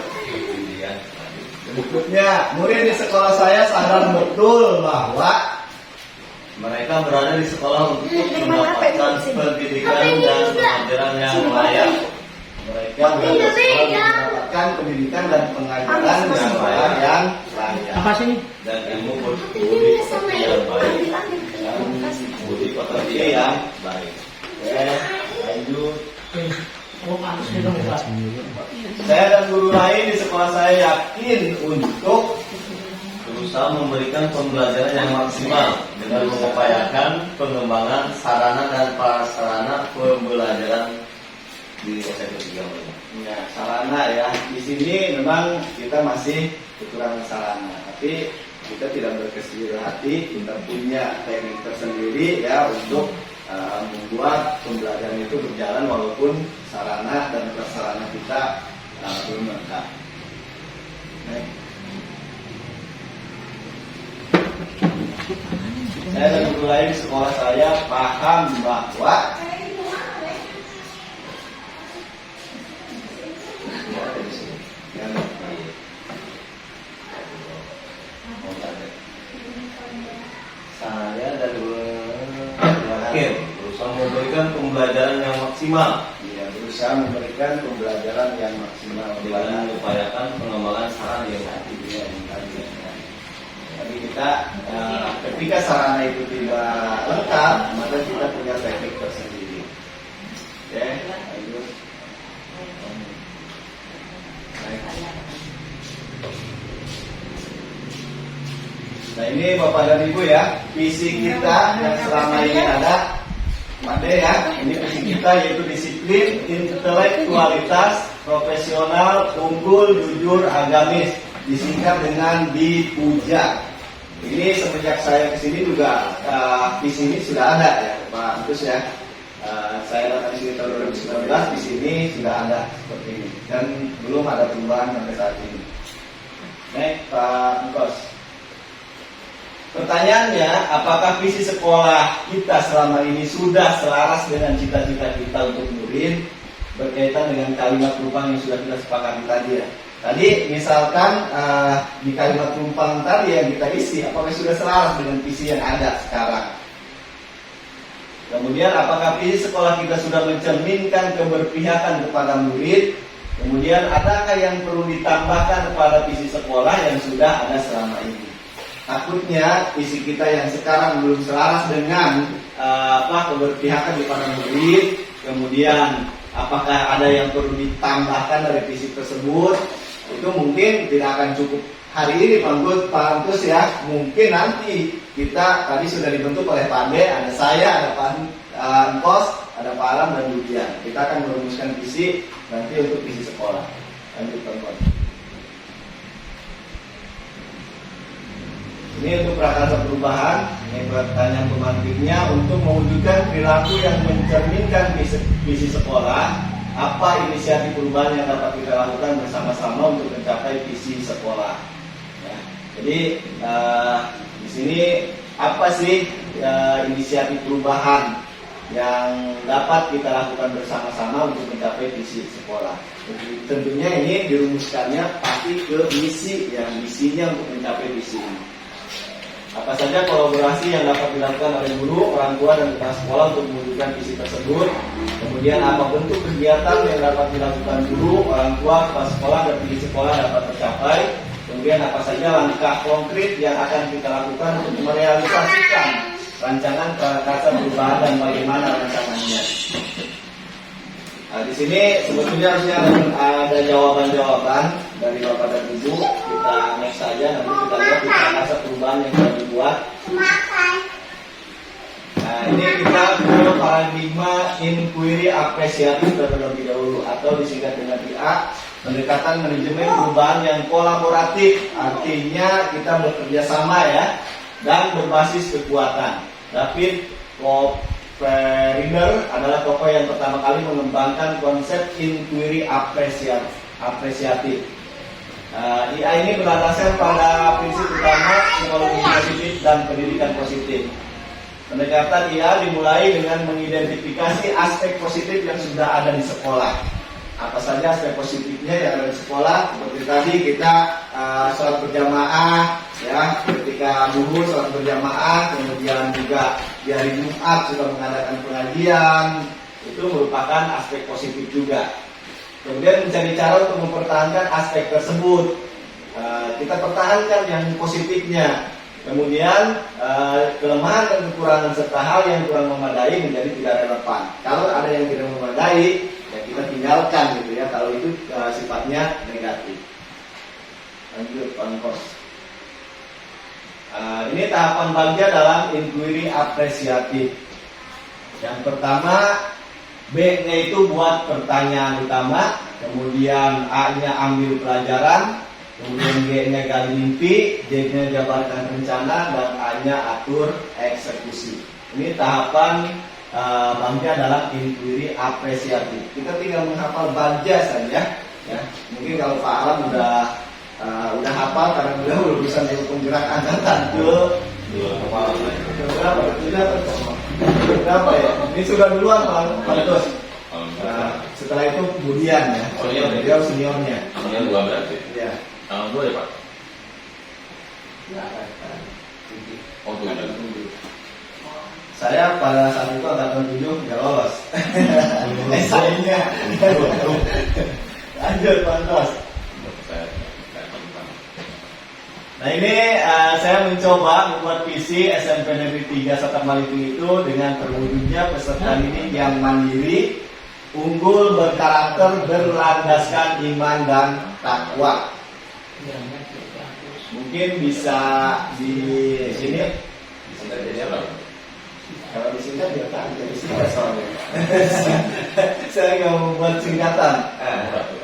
Berikutnya, murid di sekolah saya sadar betul bahwa Mereka berada di sekolah untuk mendapatkan pendidikan dan pengajaran yang layak. mereka berada di sekolah untuk mendapatkan pendidikan dan pengajaran yang layak. Apa sih? Dan ilmu budi pekerti yang baik. Budi pekerti yang baik. Oke, lanjut. Oh, harus minum obat. Saya dan guru lain di sekolah saya yakin untuk Berusaha memberikan pembelajaran yang maksimal dengan mengupayakan pengembangan sarana dan prasarana pembelajaran di SMP 3. ya, sarana ya. Di sini memang kita masih kekurangan sarana, tapi kita tidak berkecil hati, kita punya teknik tersendiri ya untuk membuat pembelajaran itu berjalan walaupun sarana dan prasarana kita belum lengkap. Baik. Saya dan guru lain di sekolah saya paham bahwa Saya dan yakin berusaha memberikan pembelajaran yang maksimal ya, berusaha memberikan pembelajaran yang maksimal dengan mengupayakan pengembangan sarana yang tadi. Tapi kita ketika sarana itu tidak lengkap, maka kita punya teknik tersendiri. Oke, lanjut. Nah ini Bapak dan Ibu ya, visi kita yang selama ini ada, Made ya, ini visi kita yaitu disiplin, intelektualitas, profesional, unggul, jujur, agamis, disingkat dengan dipuja. Ini semenjak saya kesini juga visi ini sudah ada ya Pak Antus ya. Saya datang di sini tahun 2019, di sini sudah ada seperti ini dan belum ada perubahan sampai saat ini. Baik Pak Angkos. Pertanyaannya, apakah visi sekolah kita selama ini sudah selaras dengan cita-cita kita untuk murid berkaitan dengan kalimat perubahan yang sudah kita sepakati tadi ya? Tadi misalkan di kalimat penumpang tadi yang kita isi, apakah sudah selaras dengan visi yang ada sekarang? Kemudian apakah visi sekolah kita sudah mencerminkan keberpihakan kepada murid? Kemudian adakah yang perlu ditambahkan kepada visi sekolah yang sudah ada selama ini? Takutnya visi kita yang sekarang belum selaras dengan keberpihakan kepada murid. Kemudian apakah ada yang perlu ditambahkan dari visi tersebut? Itu mungkin tidak akan cukup hari ini Pak Antus ya. Mungkin nanti kita tadi sudah dibentuk oleh Pak Ade, ada saya, ada Pak Angkos, ada Pak Alam dan Dudian. Kita akan merumuskan visi nanti untuk visi sekolah. Lanjut teman. Ini untuk prakarsa perubahan. Ini pertanyaan pemantiknya untuk mewujudkan perilaku yang mencerminkan visi sekolah. Apa inisiatif perubahan yang dapat kita lakukan bersama-sama untuk mencapai visi sekolah? Ya, jadi di sini apa sih inisiatif perubahan yang dapat kita lakukan bersama-sama untuk mencapai visi sekolah? Jadi, tentunya ini dirumuskannya pasti ke misi, yang misinya untuk mencapai visi ini. Apa saja kolaborasi yang dapat dilakukan oleh guru, orang tua, dan kepala sekolah untuk mewujudkan visi tersebut. Kemudian apa bentuk kegiatan yang dapat dilakukan guru, orang tua, kepala sekolah, dan visi sekolah dapat tercapai. Kemudian apa saja langkah konkret yang akan kita lakukan untuk merealisasikan rancangan prakarsa perubahan dan bagaimana rancangannya. Nah, di sini sebetulnya harusnya ada jawaban-jawaban dari Bapak dan Ibu. Kita next saja, nanti kita lihat di prakarsa perubahan yang sudah dibuat. Nah, ini kita ke paradigma inquiry apresiatif terlebih dahulu, atau disingkat dengan PA, pendekatan manajemen perubahan yang kolaboratif. Artinya kita bekerja sama ya, dan berbasis kekuatan. David Reader adalah tokoh yang pertama kali mengembangkan konsep inquiry apresiatif. IA ini berlandaskan pada prinsip utama psikologi positif dan pendidikan positif. Pendekatan IA dimulai dengan mengidentifikasi aspek positif yang sudah ada di sekolah. Apa saja aspek positifnya yang ada di sekolah? Seperti tadi kita sholat berjamaah, ya, ketika duhur sholat berjamaah, kemudian juga di hari Jumat sudah mengadakan pengajian, itu merupakan aspek positif juga. Kemudian mencari cara untuk mempertahankan aspek tersebut. Kita pertahankan yang positifnya. Kemudian kelemahan dan kekurangan serta hal yang kurang memadai menjadi tidak relevan. Kalau ada yang tidak memadai, ya kita tinggalkan gitu ya. Kalau itu sifatnya negatif. Lanjut Pak. Ini tahapan bagja dalam inquiry apresiatif. Yang pertama, B-nya itu buat pertanyaan utama, kemudian A-nya ambil pelajaran, kemudian G-nya gali mimpi, D-nya jabarkan rencana, dan A-nya atur eksekusi. Ini tahapan bagja dalam inquiry apresiatif. Kita tinggal menghafal bagja saja, ya. Mungkin kalau Pak Alam udah hafal karena beliau lulusan ilmu penggerak angkatan berapa ya? Ini sudah duluan Pak Dos. Setelah itu kemudian ya. Beliau seniornya. Tahun 2 berarti. Ya. Tahun 2 ya Pak? Oh 7. Saya pada saat itu angkatan 7 nggak lolos. Sayangnya. Lanjut Pak Dos. Nah ini saya mencoba membuat visi SMP Negeri 3 Satan Malimping itu dengan terwujudnya peserta didik yang mandiri, unggul, berkarakter, berlandaskan iman dan takwa. Mungkin bisa di sini. Kalau disingkat dia tak jadi singkat soalnya. Saya nggak membuat singkatan.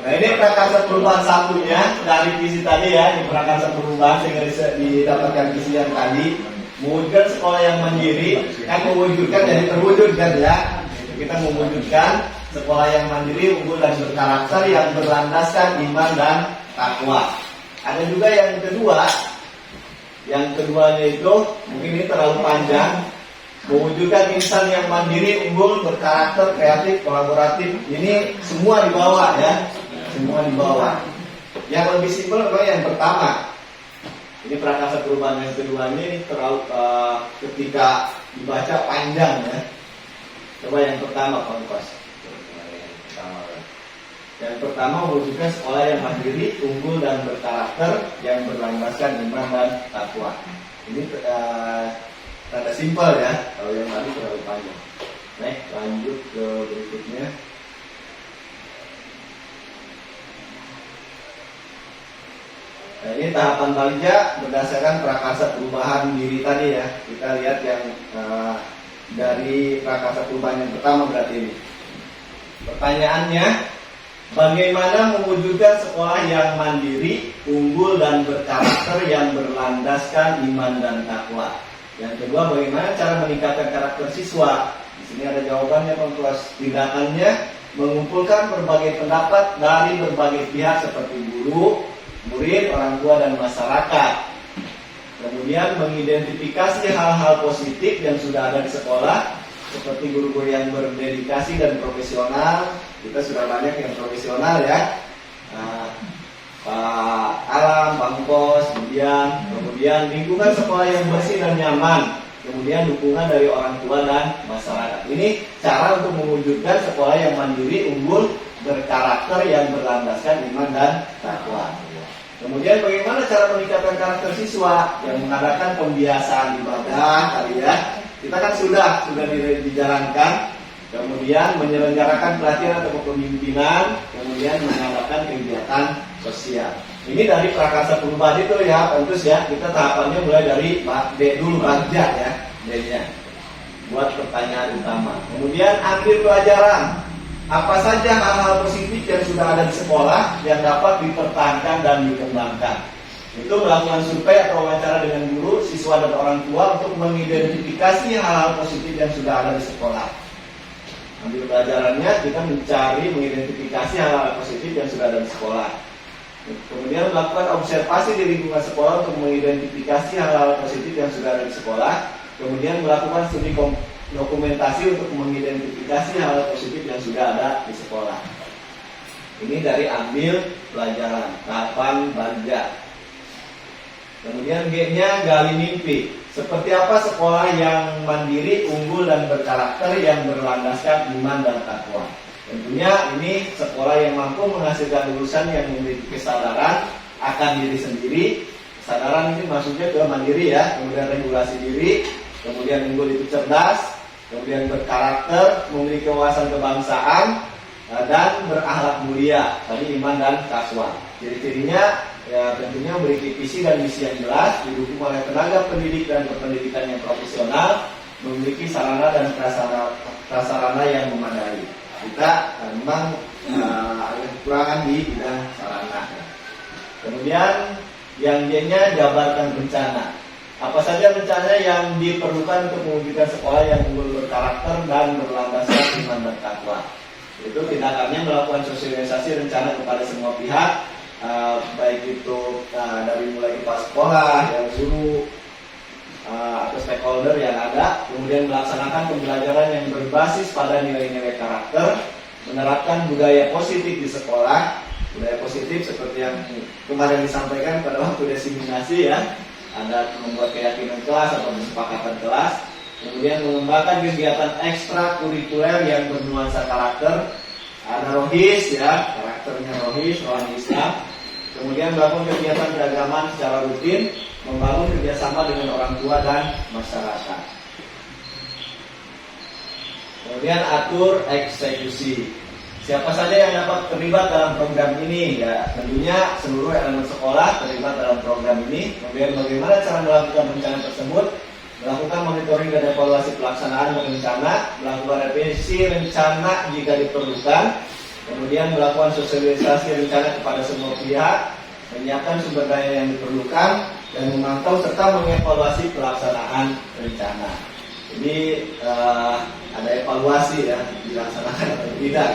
Nah ini prakarsa perubahan satunya dari visi tadi ya, di prakarsa perubahan sehingga didapatkan visi yang tadi, mewujudkan sekolah yang mandiri. Kan mewujudkan jadi terwujud kan ya. Kita mewujudkan sekolah yang mandiri, unggul dan berkarakter, yang berlandaskan iman dan takwa. Ada juga yang kedua. Yang keduanya itu mungkin ini terlalu panjang. Mewujudkan insan yang mandiri, unggul, berkarakter, kreatif, kolaboratif. Ini semua di bawah ya. Semua di bawah. Yang lebih simpel adalah yang pertama. Ini prakarsa perubahan yang kedua ini terlalu ketika dibaca panjang ya. Coba yang pertama Pak. Yang pertama mewujudkan sekolah yang mandiri, unggul dan berkarakter, yang berlandaskan iman dan takwa. Ini rada simpel ya, kalau yang tadi terlalu panjang. Baik, lanjut ke berikutnya. Nah, ini tahapan bagja berdasarkan prakarsa perubahan diri tadi ya. Kita lihat yang dari prakarsa perubahan yang pertama berarti ini. Pertanyaannya, Bagaimana mewujudkan sekolah yang mandiri, unggul dan berkarakter yang berlandaskan iman dan takwa. Yang kedua, bagaimana cara meningkatkan karakter siswa. Di sini ada jawabannya Bang Tuas. Tindakannya mengumpulkan berbagai pendapat dari berbagai pihak seperti guru, murid, orang tua dan masyarakat. Kemudian mengidentifikasi hal-hal positif yang sudah ada di sekolah, seperti guru-guru yang berdedikasi dan profesional. Kita sudah banyak yang profesional ya, Pak Alam, Pak Bos, kemudian lingkungan sekolah yang bersih dan nyaman, kemudian dukungan dari orang tua dan masyarakat. Ini cara untuk mewujudkan sekolah yang mandiri, unggul, berkarakter yang berlandaskan iman dan takwa. Kemudian bagaimana cara meningkatkan karakter siswa yang mengadakan pembiasaan ibadah tadi ya. Kita kan sudah dijalankan. Kemudian menyelenggarakan pelatihan atau kepemimpinan, kemudian mengadakan kegiatan sosial. Ini dari prakarsa perubahan itu ya, tentu ya. Kita tahapannya mulai dari D dulu, Bagja ya, D-nya. Buat pertanyaan utama. Kemudian ambil pelajaran. Apa saja hal-hal positif yang sudah ada di sekolah yang dapat dipertahankan dan dikembangkan. Itu melakukan survei atau wawancara dengan guru, siswa dan orang tua untuk mengidentifikasi hal-hal positif yang sudah ada di sekolah. Ambil pelajarannya, kita mencari, mengidentifikasi hal-hal positif yang sudah ada di sekolah. Kemudian melakukan observasi di lingkungan sekolah untuk mengidentifikasi hal-hal positif yang sudah ada di sekolah. Kemudian melakukan studi dokumentasi untuk mengidentifikasi hal-hal positif yang sudah ada di sekolah. Ini dari ambil pelajaran, tahapan Bagja. Kemudian G-nya gali mimpi. Seperti apa sekolah yang mandiri, unggul dan berkarakter yang berlandaskan iman dan takwa. Tentunya ini sekolah yang mampu menghasilkan lulusan yang memiliki kesadaran akan diri sendiri. Kesadaran ini maksudnya ke mandiri ya, kemudian regulasi diri, kemudian unggul itu cerdas, kemudian berkarakter, memiliki wawasan kebangsaan, dan berakhlak mulia. Tadi iman dan takwa. Ciri-cirinya ya tentunya memiliki visi dan misi yang jelas, didukung oleh tenaga pendidik dan berpendidikan yang profesional, memiliki sarana dan prasarana yang memadai. Kita memang ada kekurangan di bidang sarana. Kemudian yang G-nya jabarkan bencana. Apa saja bencana yang diperlukan untuk mewujudkan sekolah yang unggul berkarakter dan berlandaskan iman dan takwa. Itu tindakannya melakukan sosialisasi rencana kepada semua pihak, baik itu dari mulai kepala sekolah, yang guru, atau stakeholder yang ada, kemudian melaksanakan pembelajaran yang berbasis pada nilai-nilai karakter, menerapkan budaya positif di sekolah. Budaya positif seperti yang kemarin disampaikan pada waktu diseminasi ya, ada membuat keyakinan kelas atau kesepakatan kelas, kemudian mengembangkan kegiatan ekstrakurikuler yang bernuansa karakter. Ada rohis ya, karakternya rohis, rohani Islam. Kemudian melakukan kegiatan keagamaan secara rutin, membangun kerjasama dengan orang tua dan masyarakat. Kemudian atur eksekusi. Siapa saja yang dapat terlibat dalam program ini? Ya, tentunya seluruh elemen sekolah terlibat dalam program ini. Kemudian bagaimana cara melakukan rencana tersebut? Melakukan monitoring dan evaluasi pelaksanaan rencana, melakukan revisi rencana jika diperlukan, kemudian melakukan sosialisasi rencana kepada semua pihak, menyiapkan sumber daya yang diperlukan, dan memantau serta mengevaluasi pelaksanaan rencana. Jadi ada evaluasi ya, dilaksanakan atau tidak.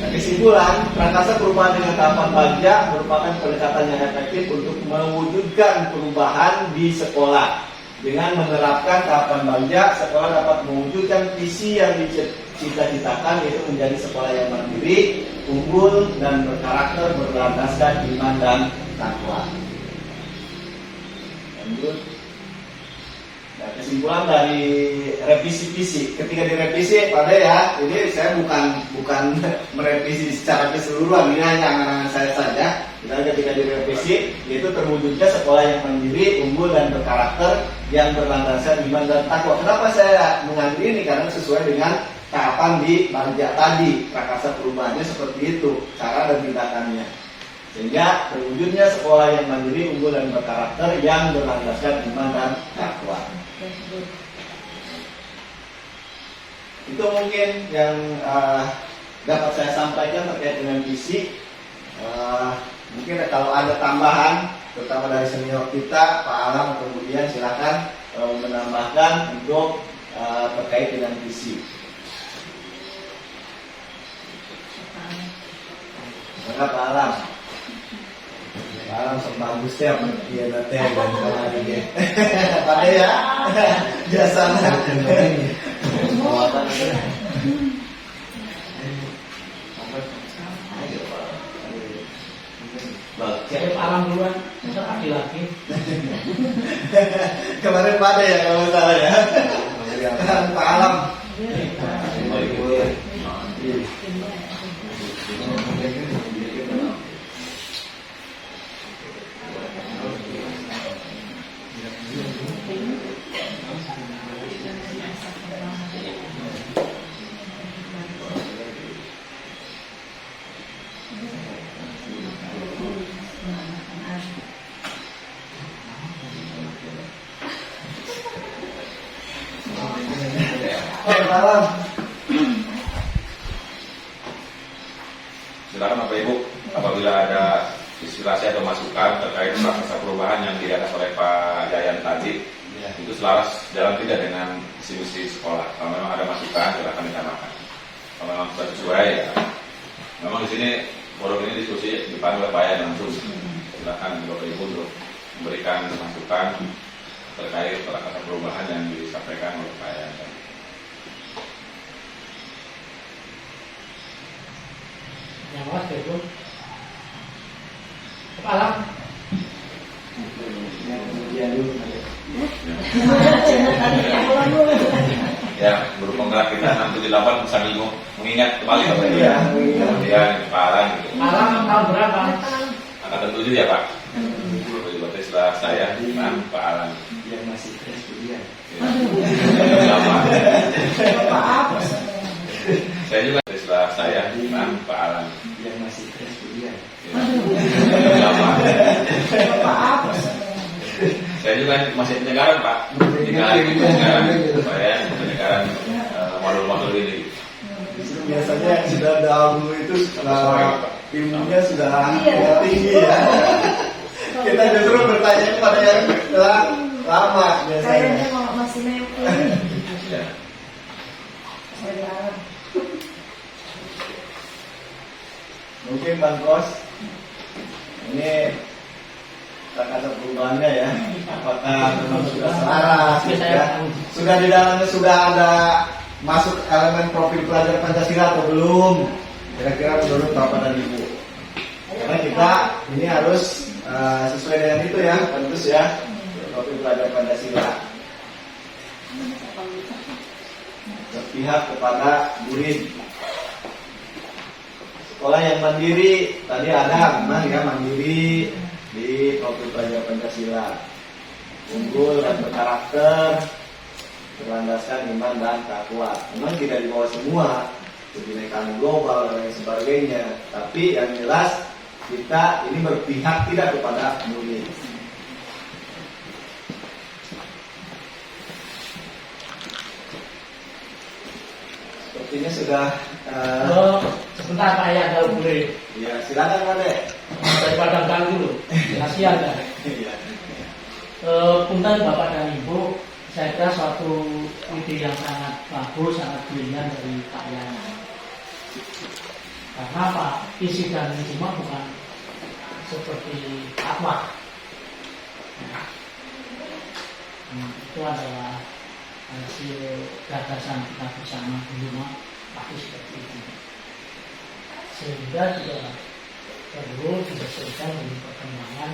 Nah, kesimpulan, prakarsa perubahan dengan tahapan Bagja merupakan pendekatan yang efektif untuk mewujudkan perubahan di sekolah. Dengan menerapkan tahapan Bagja, sekolah dapat mewujudkan visi yang dicita-citakan, yaitu menjadi sekolah yang mandiri, unggul dan berkarakter berlandaskan iman dan takwa. Lanjut. Nah, kesimpulan dari revisi visi, ketika direvisi pada ya, ini saya bukan merevisi secara keseluruhan, ini hanya angan-angan saya saja. Ketika direvisi, yaitu terwujudnya sekolah yang mandiri, unggul dan berkarakter yang berlandaskan iman dan takwa. Kenapa saya mengambil ini? Karena sesuai dengan tahapan di Bagja tadi, prakarsa perubahannya seperti itu, cara dan tindakannya. Sehingga terwujudnya sekolah yang mandiri, unggul dan berkarakter yang berlandaskan iman dan takwa. Itu mungkin yang dapat saya sampaikan terkait dengan visi. Mungkin kalau ada tambahan, terutama dari senior kita, Pak Alam, kemudian silakan menambahkan untuk terkait dengan visi. Maka Pak Alam, Pak Alam sembagus ya, dia nanti dan kemarin dia. Pada ya, biasanya. Jadi Pak Alam duluan, besok Adi lagi. Kemarin pada ya kalau salah ya. Pak Alam. Malam. Silakan Bapak Ibu, apabila ada inspirasi atau masukan terkait proses perubahan yang diatas oleh Pak Yayan tadi, itu selaras jalan tidak dengan visi sekolah. Kalau memang ada masukan, silakan ditambahkan. Kalau memang sudah sesuai, ya. Memang di sini forum ini diskusi dipandu oleh Pak Yayan langsung. Silakan Bapak Ibu untuk memberikan masukan terkait proses perubahan yang disampaikan oleh Pak Yayan tadi. Yang was itu Alam. Ya, berhubung gerak kita 678 sambil mengingat kembali Bapak Ibu. Kemudian Pak Alam gitu. Alam tahun berapa? Angkatan 7 ya Pak. Berarti setelah saya dengan Pak Alam. Yang masih fresh dia. Lama. Apa? Saya juga setelah saya dengan Pak Alam. Yang masih fresh dia. Lama. Apa? Saya juga masih penyegaran Pak. Penyegaran saya penyegaran modul-modul ini. Biasanya yang sudah dahulu itu ilmunya sudah tinggi ya. Kita justru bertanya kepada yang telah lama Kayaknya biasanya. kalau masih nempel. Ya. Saya berharap. Mungkin Bang Kos, ini kata perubahannya ya. Apakah memang sudah selaras? Sudah di dalamnya sudah ada masuk elemen profil pelajar Pancasila atau belum? Kira-kira menurut Bapak dan Ibu. Karena kita ini harus sesuai dengan itu ya, tentu ya, profil pelajar Pancasila. Berpihak kepada murid. Sekolah yang mandiri tadi ada memang ya, mandiri di profil pelajar Pancasila, unggul dan berkarakter, berlandaskan iman dan takwa. Memang tidak dibawa semua kebinekaan global dan lain sebagainya, tapi yang jelas kita ini berpihak tidak kepada murid. Sepertinya sudah Sebentar Pak ya, kalau boleh. ya silakan Pak Dek. Daripada ganggu dulu. Kasihan kan. Iya. Punten Bapak dan Ibu, saya kira suatu ide yang sangat bagus, sangat brilian dari Pak Yana. Karena apa? Isi dan cuma bukan seperti apa. Itu adalah hasil gagasan kita bersama dulu pasti seperti itu. Sehingga juga perlu disesuaikan dengan perkembangan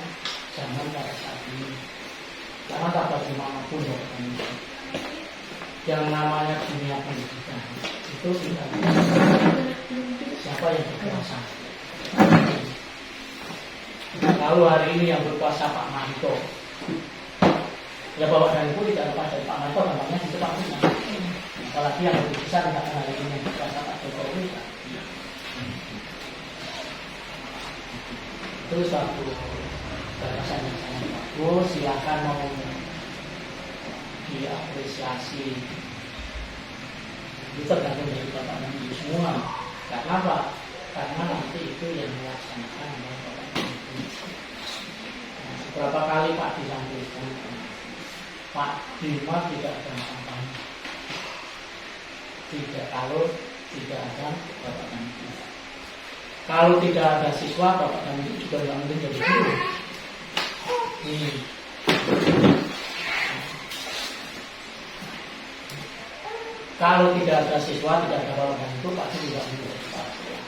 zaman pada saat ini. Karena tak bagaimanapun yang namanya dunia pendidikan itu tidak siapa yang berkuasa. Lalu hari ini yang berkuasa Pak Manto, ya Bapak dan Ibu tidak lepas dari Pak Manto, namanya itu Pak Punya. Apalagi yang lebih besar tidak hari ini yang berkuasa Pak Jokowi. Itu suatu gagasan yang sangat bagus, silakan mau diapresiasi. Itu tergantung dari Bapak dan Ibu semua. Karena apa? Karena nanti itu yang melaksanakan adalah Bapak Ibu. Nah, beberapa kali Pak disampaikan, Pak Bima tidak ada kampanye. Tidak, kalau tidak ada Bapak dan Ibu. Kalau tidak ada siswa, Bapak dan Ibu juga tidak mungkin jadi guru. Kalau tidak ada siswa, tidak ada Bapak dan Ibu, pasti tidak mungkin jadi kepala sekolah.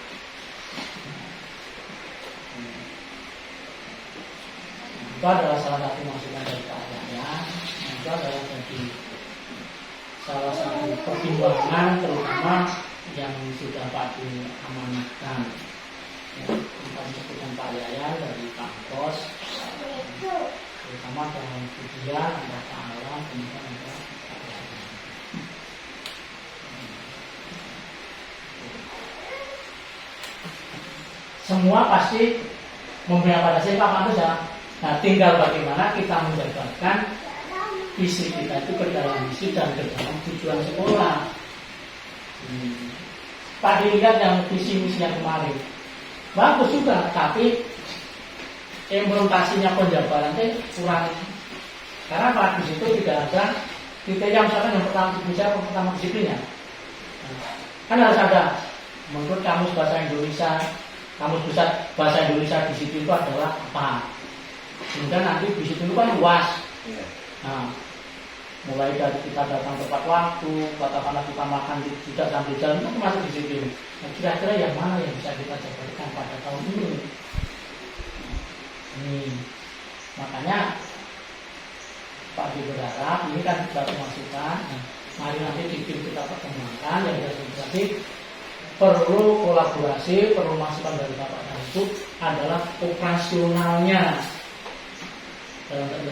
Itu adalah salah satu masukan dari Pak Yahya. Itu adalah jadi salah satu pertimbangan, terutama yang sudah Pak diamanatkan. Ya, kita sebutkan Pak Yahya dari kampus, terutama dalam ujian, ada Pak Alam, kemudian ada Pak Yahya. Semua pasti mempunyai pada siapa Pak ya. Nah, tinggal bagaimana kita menjabarkan visi kita itu ke dalam misi dan ke dalam tujuan sekolah. Pak dilihat yang visi misi yang kemarin bagus juga, tapi implementasinya penjabaran itu kurang. Karena Pak di situ tidak ada kriteria, misalkan yang pertama disiplinnya. Kan harus ada menurut kamus bahasa Indonesia, kamus besar bahasa Indonesia di situ itu adalah apa? Kemudian nanti di situ itu kan luas. Nah, mulai dari kita datang tepat waktu, katakanlah kita makan tidak sambil jalan, itu masuk di situ. Nah, kira-kira yang mana yang bisa kita jabarkan pada tahun ini? Makanya Pak Di berharap ini kan sudah masukan. Nah, mari nanti di tim kita perkembangkan yang berarti perlu kolaborasi, perlu masukan dari Bapak dan Ibu adalah operasionalnya.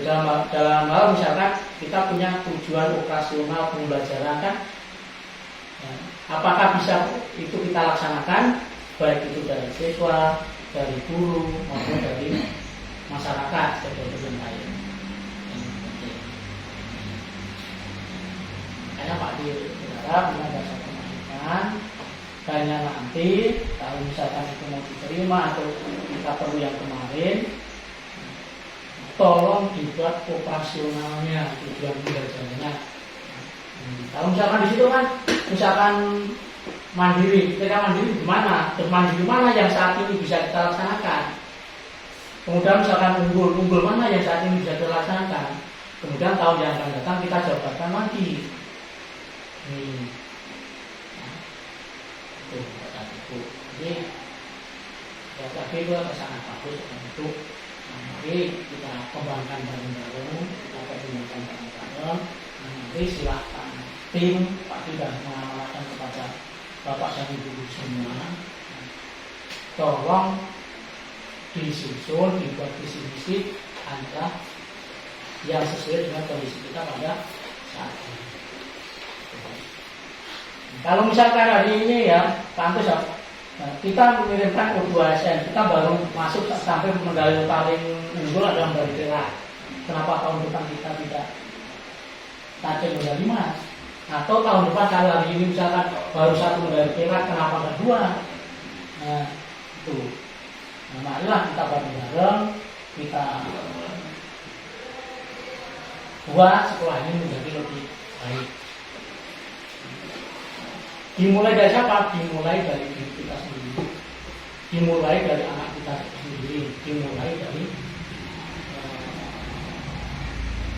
Dalam hal misalkan kita punya tujuan operasional pembelajaran kan, ya, apakah bisa itu kita laksanakan baik itu dari siswa, dari guru maupun dari masyarakat sebagai yang lain. Makanya Pak Di berharap ini ada satu masukan. Hanya nanti kalau misalkan itu mau diterima atau kita perlu yang kemarin, tolong dibuat operasionalnya, tujuan belajarnya. Kalau misalkan di situ kan, misalkan mandiri, kita mandiri di mana? Mandiri mana yang saat ini bisa kita laksanakan? Kemudian misalkan unggul mana yang saat ini bisa kita laksanakan? Kemudian tahun yang akan datang kita jabarkan lagi. Jadi, tadi itu sangat bagus untuk mari kita kembangkan bareng-bareng, kita pertimbangkan bareng-bareng. Nanti silakan tim Pak sudah mengamalkan kepada Bapak dan Ibu semua. Tolong disusun, dibuat visi-visi adalah yang sesuai dengan kondisi kita pada saat ini. Kalau misalkan hari ini ya, kampus kita mengirimkan U2SN, kita baru masuk sampai medali paling unggul adalah medali perak. Kenapa tahun depan kita tidak target medali emas? Atau tahun depan kalau hari ini misalkan baru satu medali perak, kenapa ada dua? Nah, itu. Nah, marilah kita bareng-bareng kita buat sekolah ini menjadi lebih baik. Dimulai dari siapa? Dimulai dari diri kita sendiri. Dimulai dari anak kita sendiri. Dimulai dari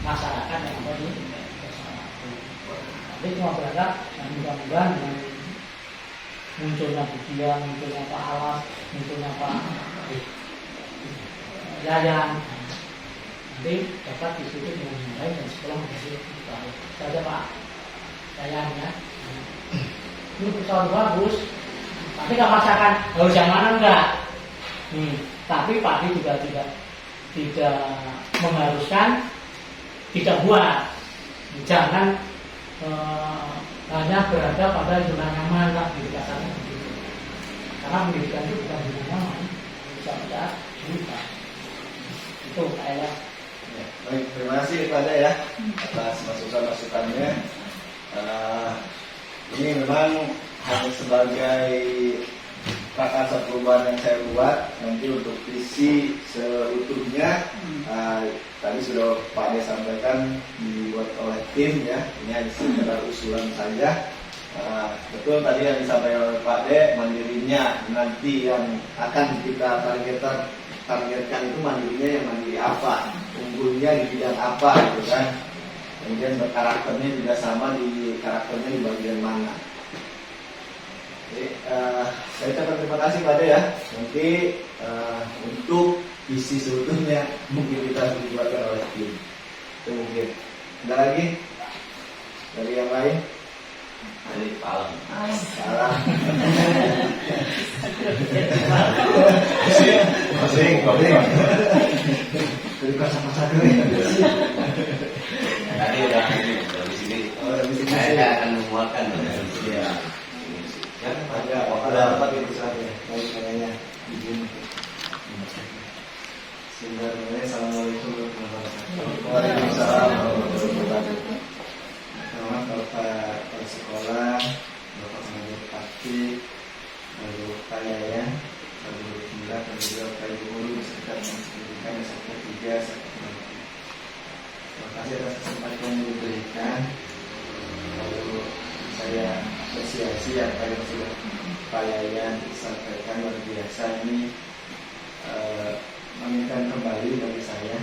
masyarakat yang ada di masyarakat. Tapi cuma berharap dan mudah-mudahan dengan munculnya Budian, munculnya Pak Alas, munculnya Pak Yayan, nanti dapat disusun dengan baik dan sekolah menjadi lebih baik. Saja Pak Yayan ya. Ini pesawat bagus, tapi kalau masakan harus yang mana enggak? Tapi Pak Di juga tidak mengharuskan tidak buat. Jangan hanya berada pada zona nyaman lah di kasarnya begitu. Karena pendidikan itu bukan zona nyaman, bisa juga. Itu kayak. Baik, terima kasih kepada ya atas masukan-masukannya. Ini memang hanya sebagai prakarsa perubahan yang saya buat. Nanti untuk visi seutuhnya tadi sudah Pak De sampaikan dibuat oleh tim ya. Ini hanya sekedar usulan saja. Betul tadi yang disampaikan oleh Pak De, mandirinya nanti yang akan kita targetkan itu mandirinya yang mandiri apa, unggulnya di bidang apa gitu kan. Kemudian berkarakternya juga sama, di karakternya di bagian mana. Oke, saya ucapkan terima kasih Pak De ya. Nanti untuk visi seutuhnya mungkin kita dibuatkan oleh tim. Itu mungkin. Ada lagi dari yang lain? Dari Palang. Salah. Masing. Dari kosa-kosa dulu ya. Tadi udah ini, dari sini. Oh, dari sini. Saya akan menguatkan. Iya. Ada apa itu saja? Baik kayaknya izin. Bismillahirrahmanirrahim. Assalamualaikum warahmatullahi wabarakatuh. Waalaikumsalam warahmatullahi wabarakatuh. Selamat Bapak sekolah, Bapak pengajar praktik, lalu Pak Yayan, lalu guru kimia, dan juga Pak Ibu guru beserta teman pendidikan yang serta 3 serta pendidik. Terima kasih atas kesempatan yang diberikan. Lalu saya apresiasi apa yang sudah Pak Yayan sampaikan, luar biasa ini mengingatkan kembali bagi saya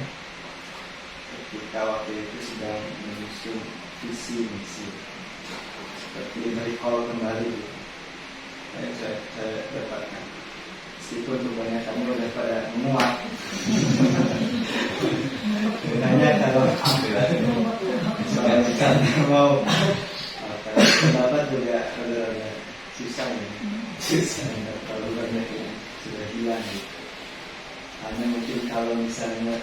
ketika waktu itu sedang menyusun visi misi, seperti recall kembali saya dapatkan, meskipun kebanyakannya udah pada menguat. Sebenarnya kalau mau pendapat juga ada susah ya, kalau banyak yang sudah hilang gitu. Hanya mungkin kalau misalnya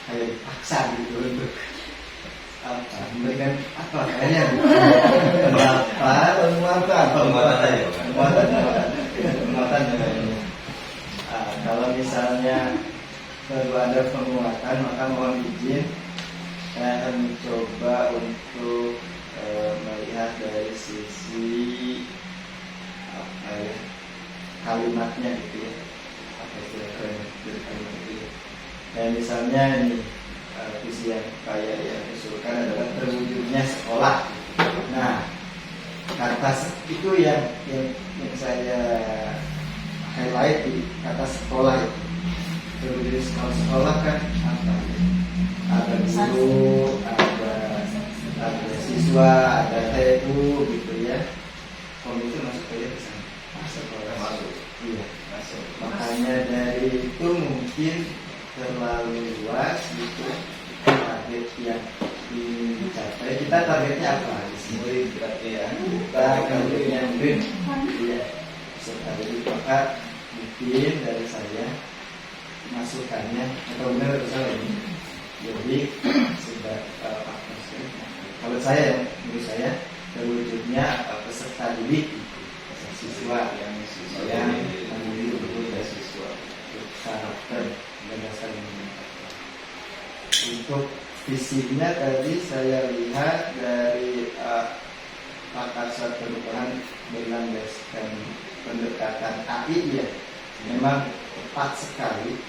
kayak dipaksa gitu untuk memberikan apa kayaknya penguatan kalau misalnya perlu ada penguatan, maka mohon izin saya akan mencoba untuk melihat dari sisi kalimatnya gitu ya, apa itu kalimat itu ya. Dan misalnya ini visi yang saya yang usulkan adalah terwujudnya sekolah. Nah, kata itu yang saya highlight di kata sekolah itu. Terwujudnya sekolah kan apa? Ada guru, ada siswa, ada TU gitu ya. Kalau itu masuk aja ke sana. Masuk. Iya, masuk. Makanya dari itu mungkin terlalu luas gitu target yang ingin dicapai. Kita targetnya apa? Murid berarti ya. Kita targetnya murid. Iya. Jadi maka mungkin dari saya masukannya atau benar atau salah ini. Jadi sudah kalau saya menurut saya terwujudnya peserta didik siswa yang mandiri betul dari siswa karakter berdasarkan untuk visinya tadi saya lihat dari prakarsa perubahan berlandaskan pendekatan AI ya, memang tepat sekali.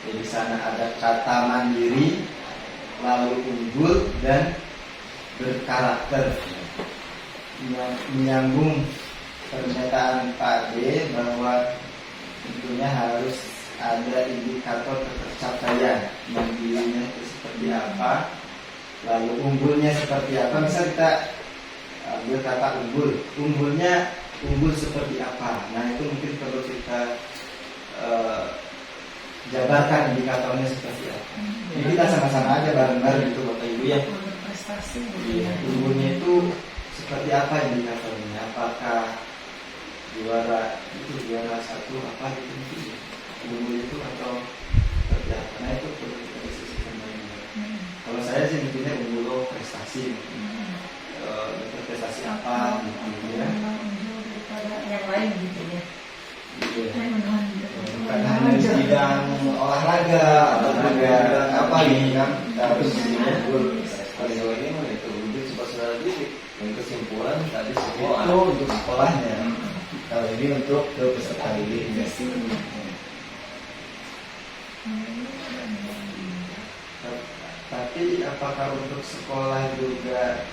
Di sana ada kata mandiri, lalu unggul dan berkarakter. Menyambung pernyataan Pak D bahwa tentunya harus ada indikator ketercapaian, mandirinya itu seperti apa, lalu unggulnya seperti apa. Misal kita ambil kata unggulnya unggul seperti apa. Nah itu mungkin perlu kita jabarkan indikatornya seperti apa. Jadi kita sama-sama aja bareng-bareng gitu Bapak Ibu ya. Unggulnya itu seperti apa indikatornya? Apakah juara satu apa gitu mungkin ya? Unggul itu atau seperti apa? Nah itu perlu kita diskusikan bareng-bareng. Kalau saya sih mungkinnya unggul prestasi, prestasi apa gitu ya? Yang lain gitu ya. Bukan hanya di bidang olahraga atau bidang apa nih kan? Harus unggul. Kalau ini itu untuk sekolah didik. Yang kesimpulan tadi semua itu untuk sekolahnya. Kalau ini untuk ke peserta didiknya. Tapi apakah untuk sekolah juga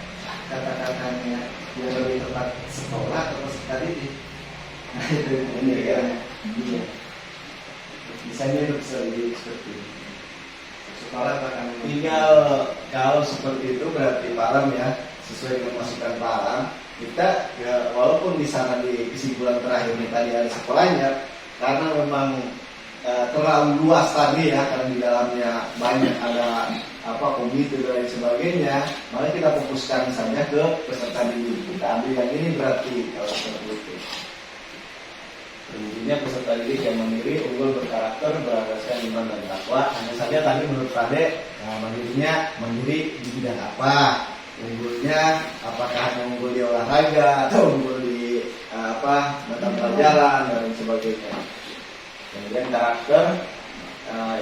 kata-katanya yang lebih tepat sekolah atau peserta didik? Nah itu ini ya. Iya. Misalnya untuk peserta didik seperti ini. Sekolah akan tinggal kalau seperti itu berarti Pak ya sesuai dengan masukan Pak kita ya, walaupun di sana di kesimpulan terakhir ini tadi ada sekolahnya karena memang terlalu luas tadi ya karena di dalamnya banyak ada komite dan lain sebagainya, maka kita fokuskan saja ke peserta didik. Kita ambil yang ini berarti kalau seperti itu. Intinya peserta didik yang mandiri, unggul, berkarakter, berasaskan iman dan takwa. Hanya saja tadi menurut Pade, mandirinya mandiri di bidang apa? Unggulnya apakah hanya unggul di olahraga atau unggul di mata pelajaran dan lain sebagainya. Kemudian karakter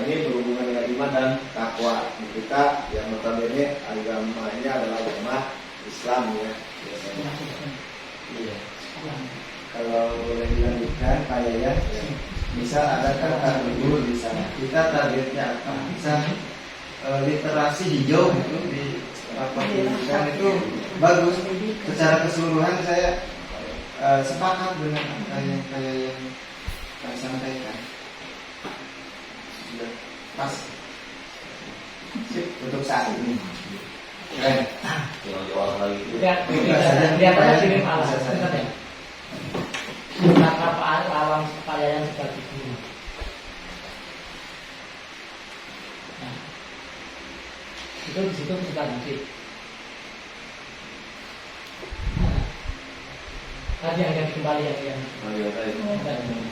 ini berhubungan dengan iman dan takwa. Kita yang notabene agamanya adalah agama Islam ya biasanya. Iya. Kalau boleh dilanjutkan kayak ya, misal ada kan guru di sana. Kita targetnya apa? Misal literasi hijau itu di pendidikan itu bagus. Secara keseluruhan saya sepakat dengan kayak yang saya sampaikan. Sudah pas. Sip untuk saat ini. Jual lagi. Lihat aja sini malah. Kata Pak Alam supaya yang seperti ini. Nah, itu di situ kita nanti. Tadi yang kembali yang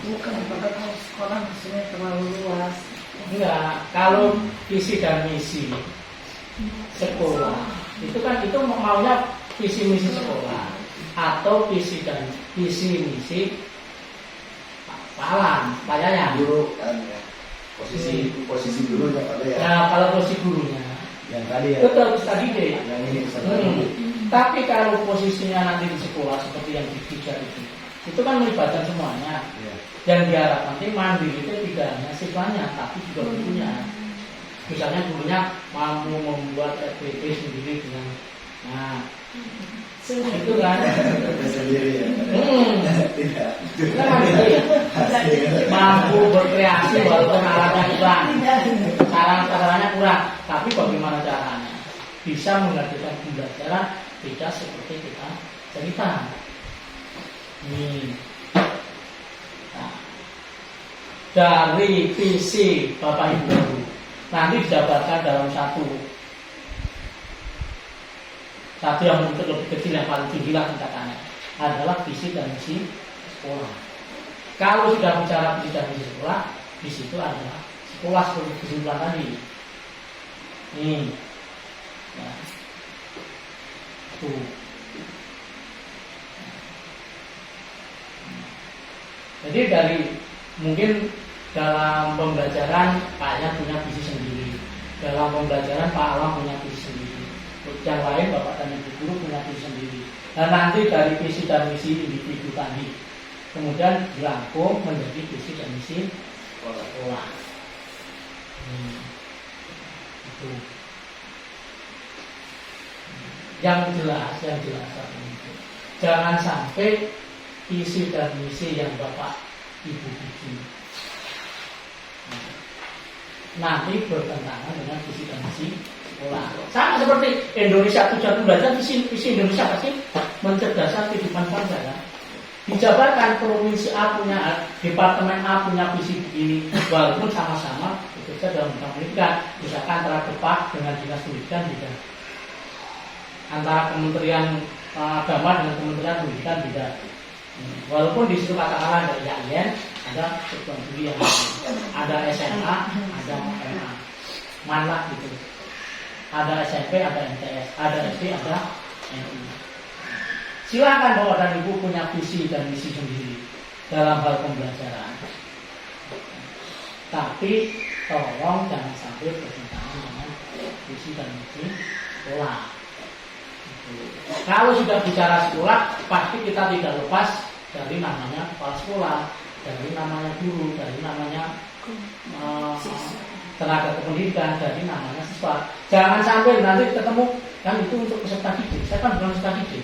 Bukan pada sekolah maksudnya terlalu luas. enggak. Kalau visi dan misi sekolah itu kan itu maunya visi misi sekolah atau visi dan visi misi Pak Yayan Guru kan ya. Posisi gurunya pada ya. Nah kalau posisi gurunya Yang tadi ya. itu terus tadi deh. Yang ini peserta didik. Tapi kalau posisinya nanti di sekolah seperti yang dikejar itu kan melibatkan semuanya. Ya. Yang diharapkan nanti mandiri itu tidak hanya siswanya tapi juga gurunya. Misalnya gurunya mampu membuat RPT sendiri dengan itu kan Sendiri ya. Tidak. Kan mandiri. Mampu berkreasi walaupun alatnya kurang, caranya kurang, tapi bagaimana caranya bisa menghadirkan pembelajaran tidak seperti kita cerita. Nah, dari visi Bapak Ibu Guru nanti dijabarkan dalam satu yang mungkin lebih kecil yang paling tinggi lah tingkatannya adalah visi dan misi sekolah. Kalau sudah bicara visi dan misi sekolah, di situ adalah sekolah seperti kesimpulan tadi. Nih, ya. Tuh. Jadi dari mungkin dalam pembelajaran Pak Ayah punya visi sendiri, dalam pembelajaran Pak Alam punya visi sendiri, yang lain Bapak dan Ibu Guru punya visi sendiri. Dan nanti dari visi dan misi individu tadi kemudian dirangkum menjadi visi dan misi sekolah. Itu. Yang jelas itu. Jangan sampai visi dan misi yang Bapak Ibu bikin nanti bertentangan dengan visi dan misi sekolah. Sama seperti Indonesia tujuan belajar, visi Indonesia pasti mencerdaskan kehidupan bangsa kan. Dijabarkan provinsi A punya departemen A punya visi begini, walaupun sama-sama bekerja dalam bidang pendidikan, misalkan antara Depak dengan dinas pendidikan beda, antara Kementerian Agama dengan Kementerian Pendidikan beda. Walaupun di situ katakanlah ada IAIN, ada perguruan tinggi yang ada SMA, ada SMA, mana gitu. Ada SMP, ada MTS, ada SD, ada MI. Silakan Bapak dan Ibu punya visi dan misi sendiri dalam hal pembelajaran. Tapi tolong jangan sampai bertentangan dengan visi dan misi sekolah. Kalau sudah bicara sekolah, pasti kita tidak lepas dari namanya kepala sekolah, dari namanya guru, dari namanya tenaga kependidikan, dari namanya siswa. Jangan sampai nanti ketemu kan itu untuk peserta didik. Saya kan bukan peserta didik.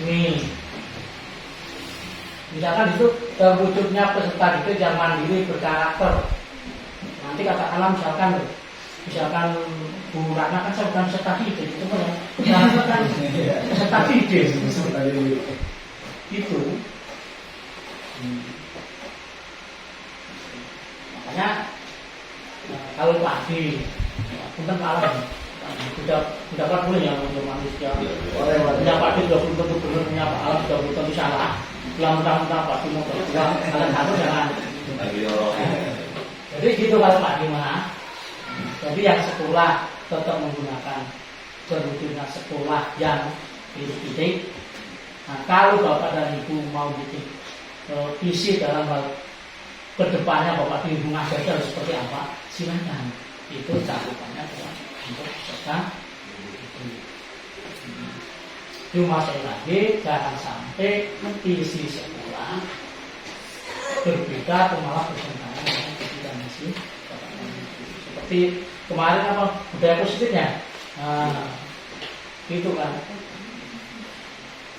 Nih, misalkan itu terwujudnya peserta didik yang mandiri berkarakter. Nanti katakanlah misalkan Bu Ratna kan saya bukan peserta didik, itu kan peserta didik. Itu. Makanya kalau pagi, punten malam, sudah kan boleh ya untuk manusia. Punya pagi sudah belum tentu benar, punya alam sudah belum tentu salah. Yang mudah-mudah pagi mau berjuang, kalian satu jangan. Jadi gitu kalau Pak Dima. Jadi yang sekolah tetap menggunakan terwujudnya sekolah yang didik. Nah, kalau Bapak dan Ibu mau bikin visi dalam hal kedepannya Bapak Ibu mengajarkan harus seperti apa, silakan. Itu cakupannya adalah untuk peserta. Cuma sekali lagi jangan sampai visi sekolah berbeda atau malah bertentangan dengan visi misi. Seperti kemarin apa budaya positifnya, nah, gitu kan.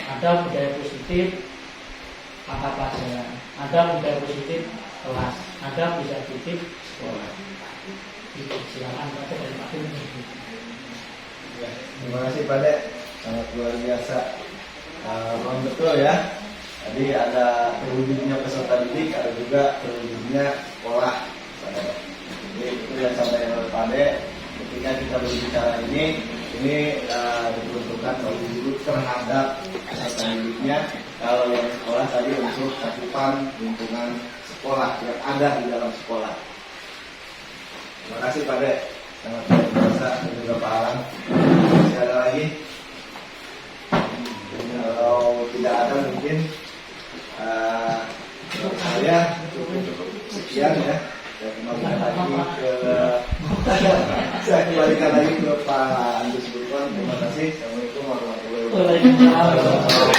Ada budaya positif mata pelajaran, ada budaya positif kelas, ada budaya positif sekolah. Itu silakan baca dari Pak Dima. Ya, terima kasih Pak Dek, sangat luar biasa. Memang betul ya. Tadi ada terwujudnya peserta didik, ada juga terwujudnya sekolah. Jadi itu yang disampaikan oleh Pak Dek. Ketika kita berbicara ini diperuntukkan oleh guru terhadap peserta didiknya. Kalau yang sekolah tadi untuk cakupan lingkungan sekolah yang ada di dalam sekolah. Terima kasih Pak Dek, sangat luar biasa, dan juga Pak Alan. Masih ada lagi? Kalau tidak ada mungkin saya cukup sekian ya. Saya kembalikan lagi ke Pak Andus Burkon. Terima kasih. Assalamualaikum warahmatullahi wabarakatuh.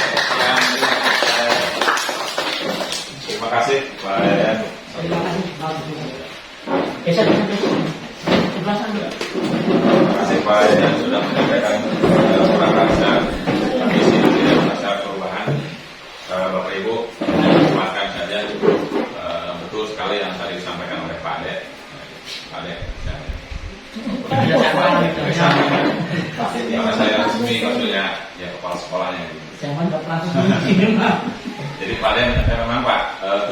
Terima kasih Pak Yayan. Terima kasih. Terima kasih Pak Yayan sudah menyampaikan prakarsa visi dan masa perubahan. Bapak Ibu, menyematkan saja betul sekali yang tadi disampaikan oleh Pak Dek. Pak Dek, karena saya resmi maksudnya ya kepala sekolahnya. Jangan nggak langsung ini Pak. Jadi Pak Den, memang Pak,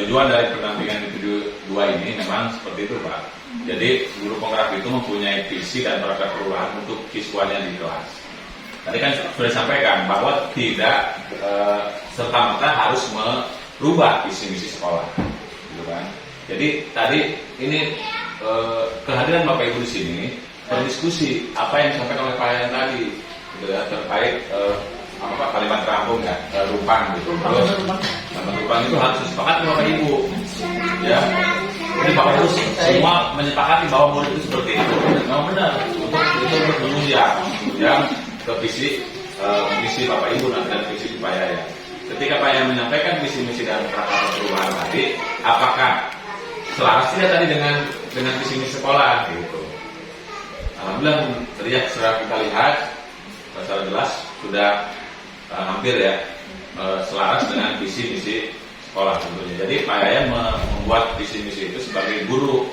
tujuan dari pendampingan individu 2 ini memang seperti itu Pak. Jadi guru penggerak itu mempunyai visi dan program perubahan untuk siswanya di kelas. Tadi kan sudah disampaikan bahwa tidak serta-merta harus merubah visi misi sekolah, gitu kan. Jadi tadi ini kehadiran Bapak Ibu di sini berdiskusi apa yang disampaikan oleh Pak Yayan tadi, gitu ya, terkait kalimat terampung ya, rumpang gitu. Terus kalimat rumpang itu harus disepakati Bapak Ibu, ya. Jadi Bapak Ibu semua menyepakati bahwa murid itu seperti itu. Memang benar untuk itu menunjang ke visi misi Bapak Ibu dan visi Pak Yayan. Ketika Pak Yayan menyampaikan visi misi dan prakarya perubahan tadi, apakah selaras tidak tadi dengan visi misi sekolah gitu? Alhamdulillah tadi ya sudah kita lihat secara jelas sudah hampir ya selaras dengan visi misi sekolah tentunya. Jadi Pak Yayan membuat visi misi itu sebagai guru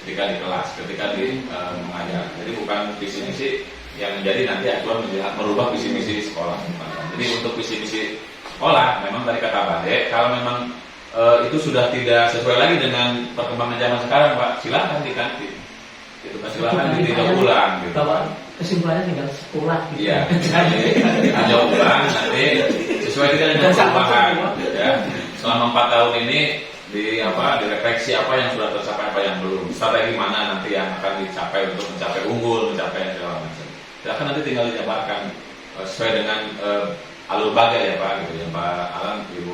ketika di kelas, ketika di mengajar. Jadi bukan visi misi yang menjadi nanti acuan merubah visi misi sekolah. Jadi untuk visi misi sekolah memang dari kata Bade, kalau memang itu sudah tidak sesuai lagi dengan perkembangan zaman sekarang Pak, silakan diganti. Itu kan silakan ditinjau ulang gitu. Kesimpulannya tinggal sekolah gitu. Iya. Ditinjau ulang nanti sesuai dengan perkembangan ya. Selama 4 tahun ini direfleksi apa yang sudah tercapai, apa yang belum, strategi mana nanti yang akan dicapai untuk mencapai unggul, mencapai segala macam. Silakan nanti tinggal dijabarkan sesuai dengan alur bagai ya Pak, gitu ya Pak Alan, Ibu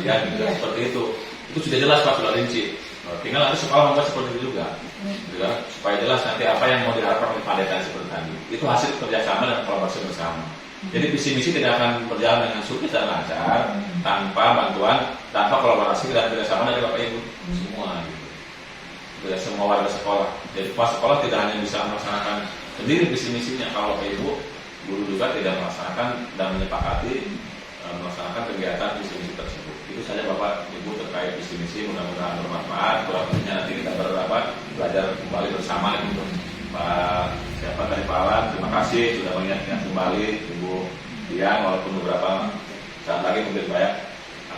ya, gitu, seperti itu. Itu sudah jelas Pak, sudah rinci. Tinggal nanti sekolah membuat seperti itu juga, gitu ya, supaya jelas nanti apa yang mau diharapkan oleh Pak Dekan seperti tadi. Itu hasil kerjasama dan kolaborasi bersama. Jadi visi misi tidak akan berjalan dengan sukses dan lancar tanpa bantuan, tanpa kolaborasi dan kerjasama dari Bapak Ibu semua. Gitu. Tidak semua warga sekolah. Jadi pas sekolah tidak hanya bisa melaksanakan sendiri visi misinya, kalau Bapak Ibu guru juga tidak melaksanakan dan menyepakati melaksanakan kegiatan visi misi tersebut. Itu saja Bapak Ibu terkait visi misi, mudah-mudahan bermanfaat. Kurang lebihnya nanti kita belajar kembali bersama gitu. Pak siapa dari Pak Alan, terima kasih sudah mengingatkan kembali Ibu Dian, walaupun beberapa saat lagi mungkin banyak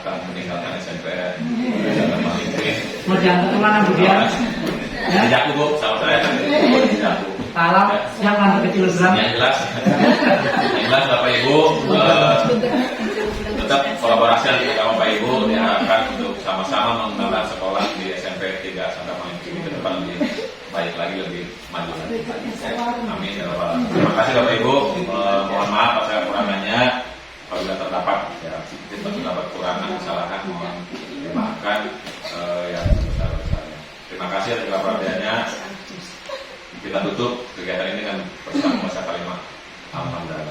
akan meninggalkan SNPN. Mau diantar kemana Bu Dian? Di Jaku Bu, sama saya di Jaku. Salam, yang lantar ke kilogram. Yang jelas Bapak Ibu tetap kolaborasi dengan Bapak Ibu diharapkan untuk sama-sama mengembangkan sekolah di SMP 3 sampai Malang ke depan lebih baik lagi, lebih maju lagi. Amin ya Rabbal Alamin. Terima kasih Bapak Ibu. Mohon maaf atas kekurangannya. Apabila terdapat terdapat kekurangan, kesalahan, mohon dimaafkan yang sebesar-besarnya. Terima kasih atas perhatiannya. Kita tutup kegiatan ini dengan bersama masa kalimat alhamdulillah.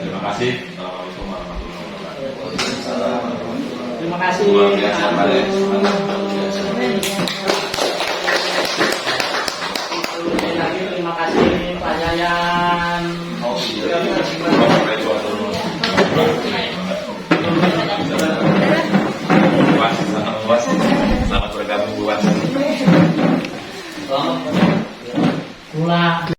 Terima kasih. Assalamualaikum warahmatullahi wabarakatuh. Terima kasih. Luar biasa, Pak Des. Terima kasih Pak Yayan. Selamat bergabung buat Pula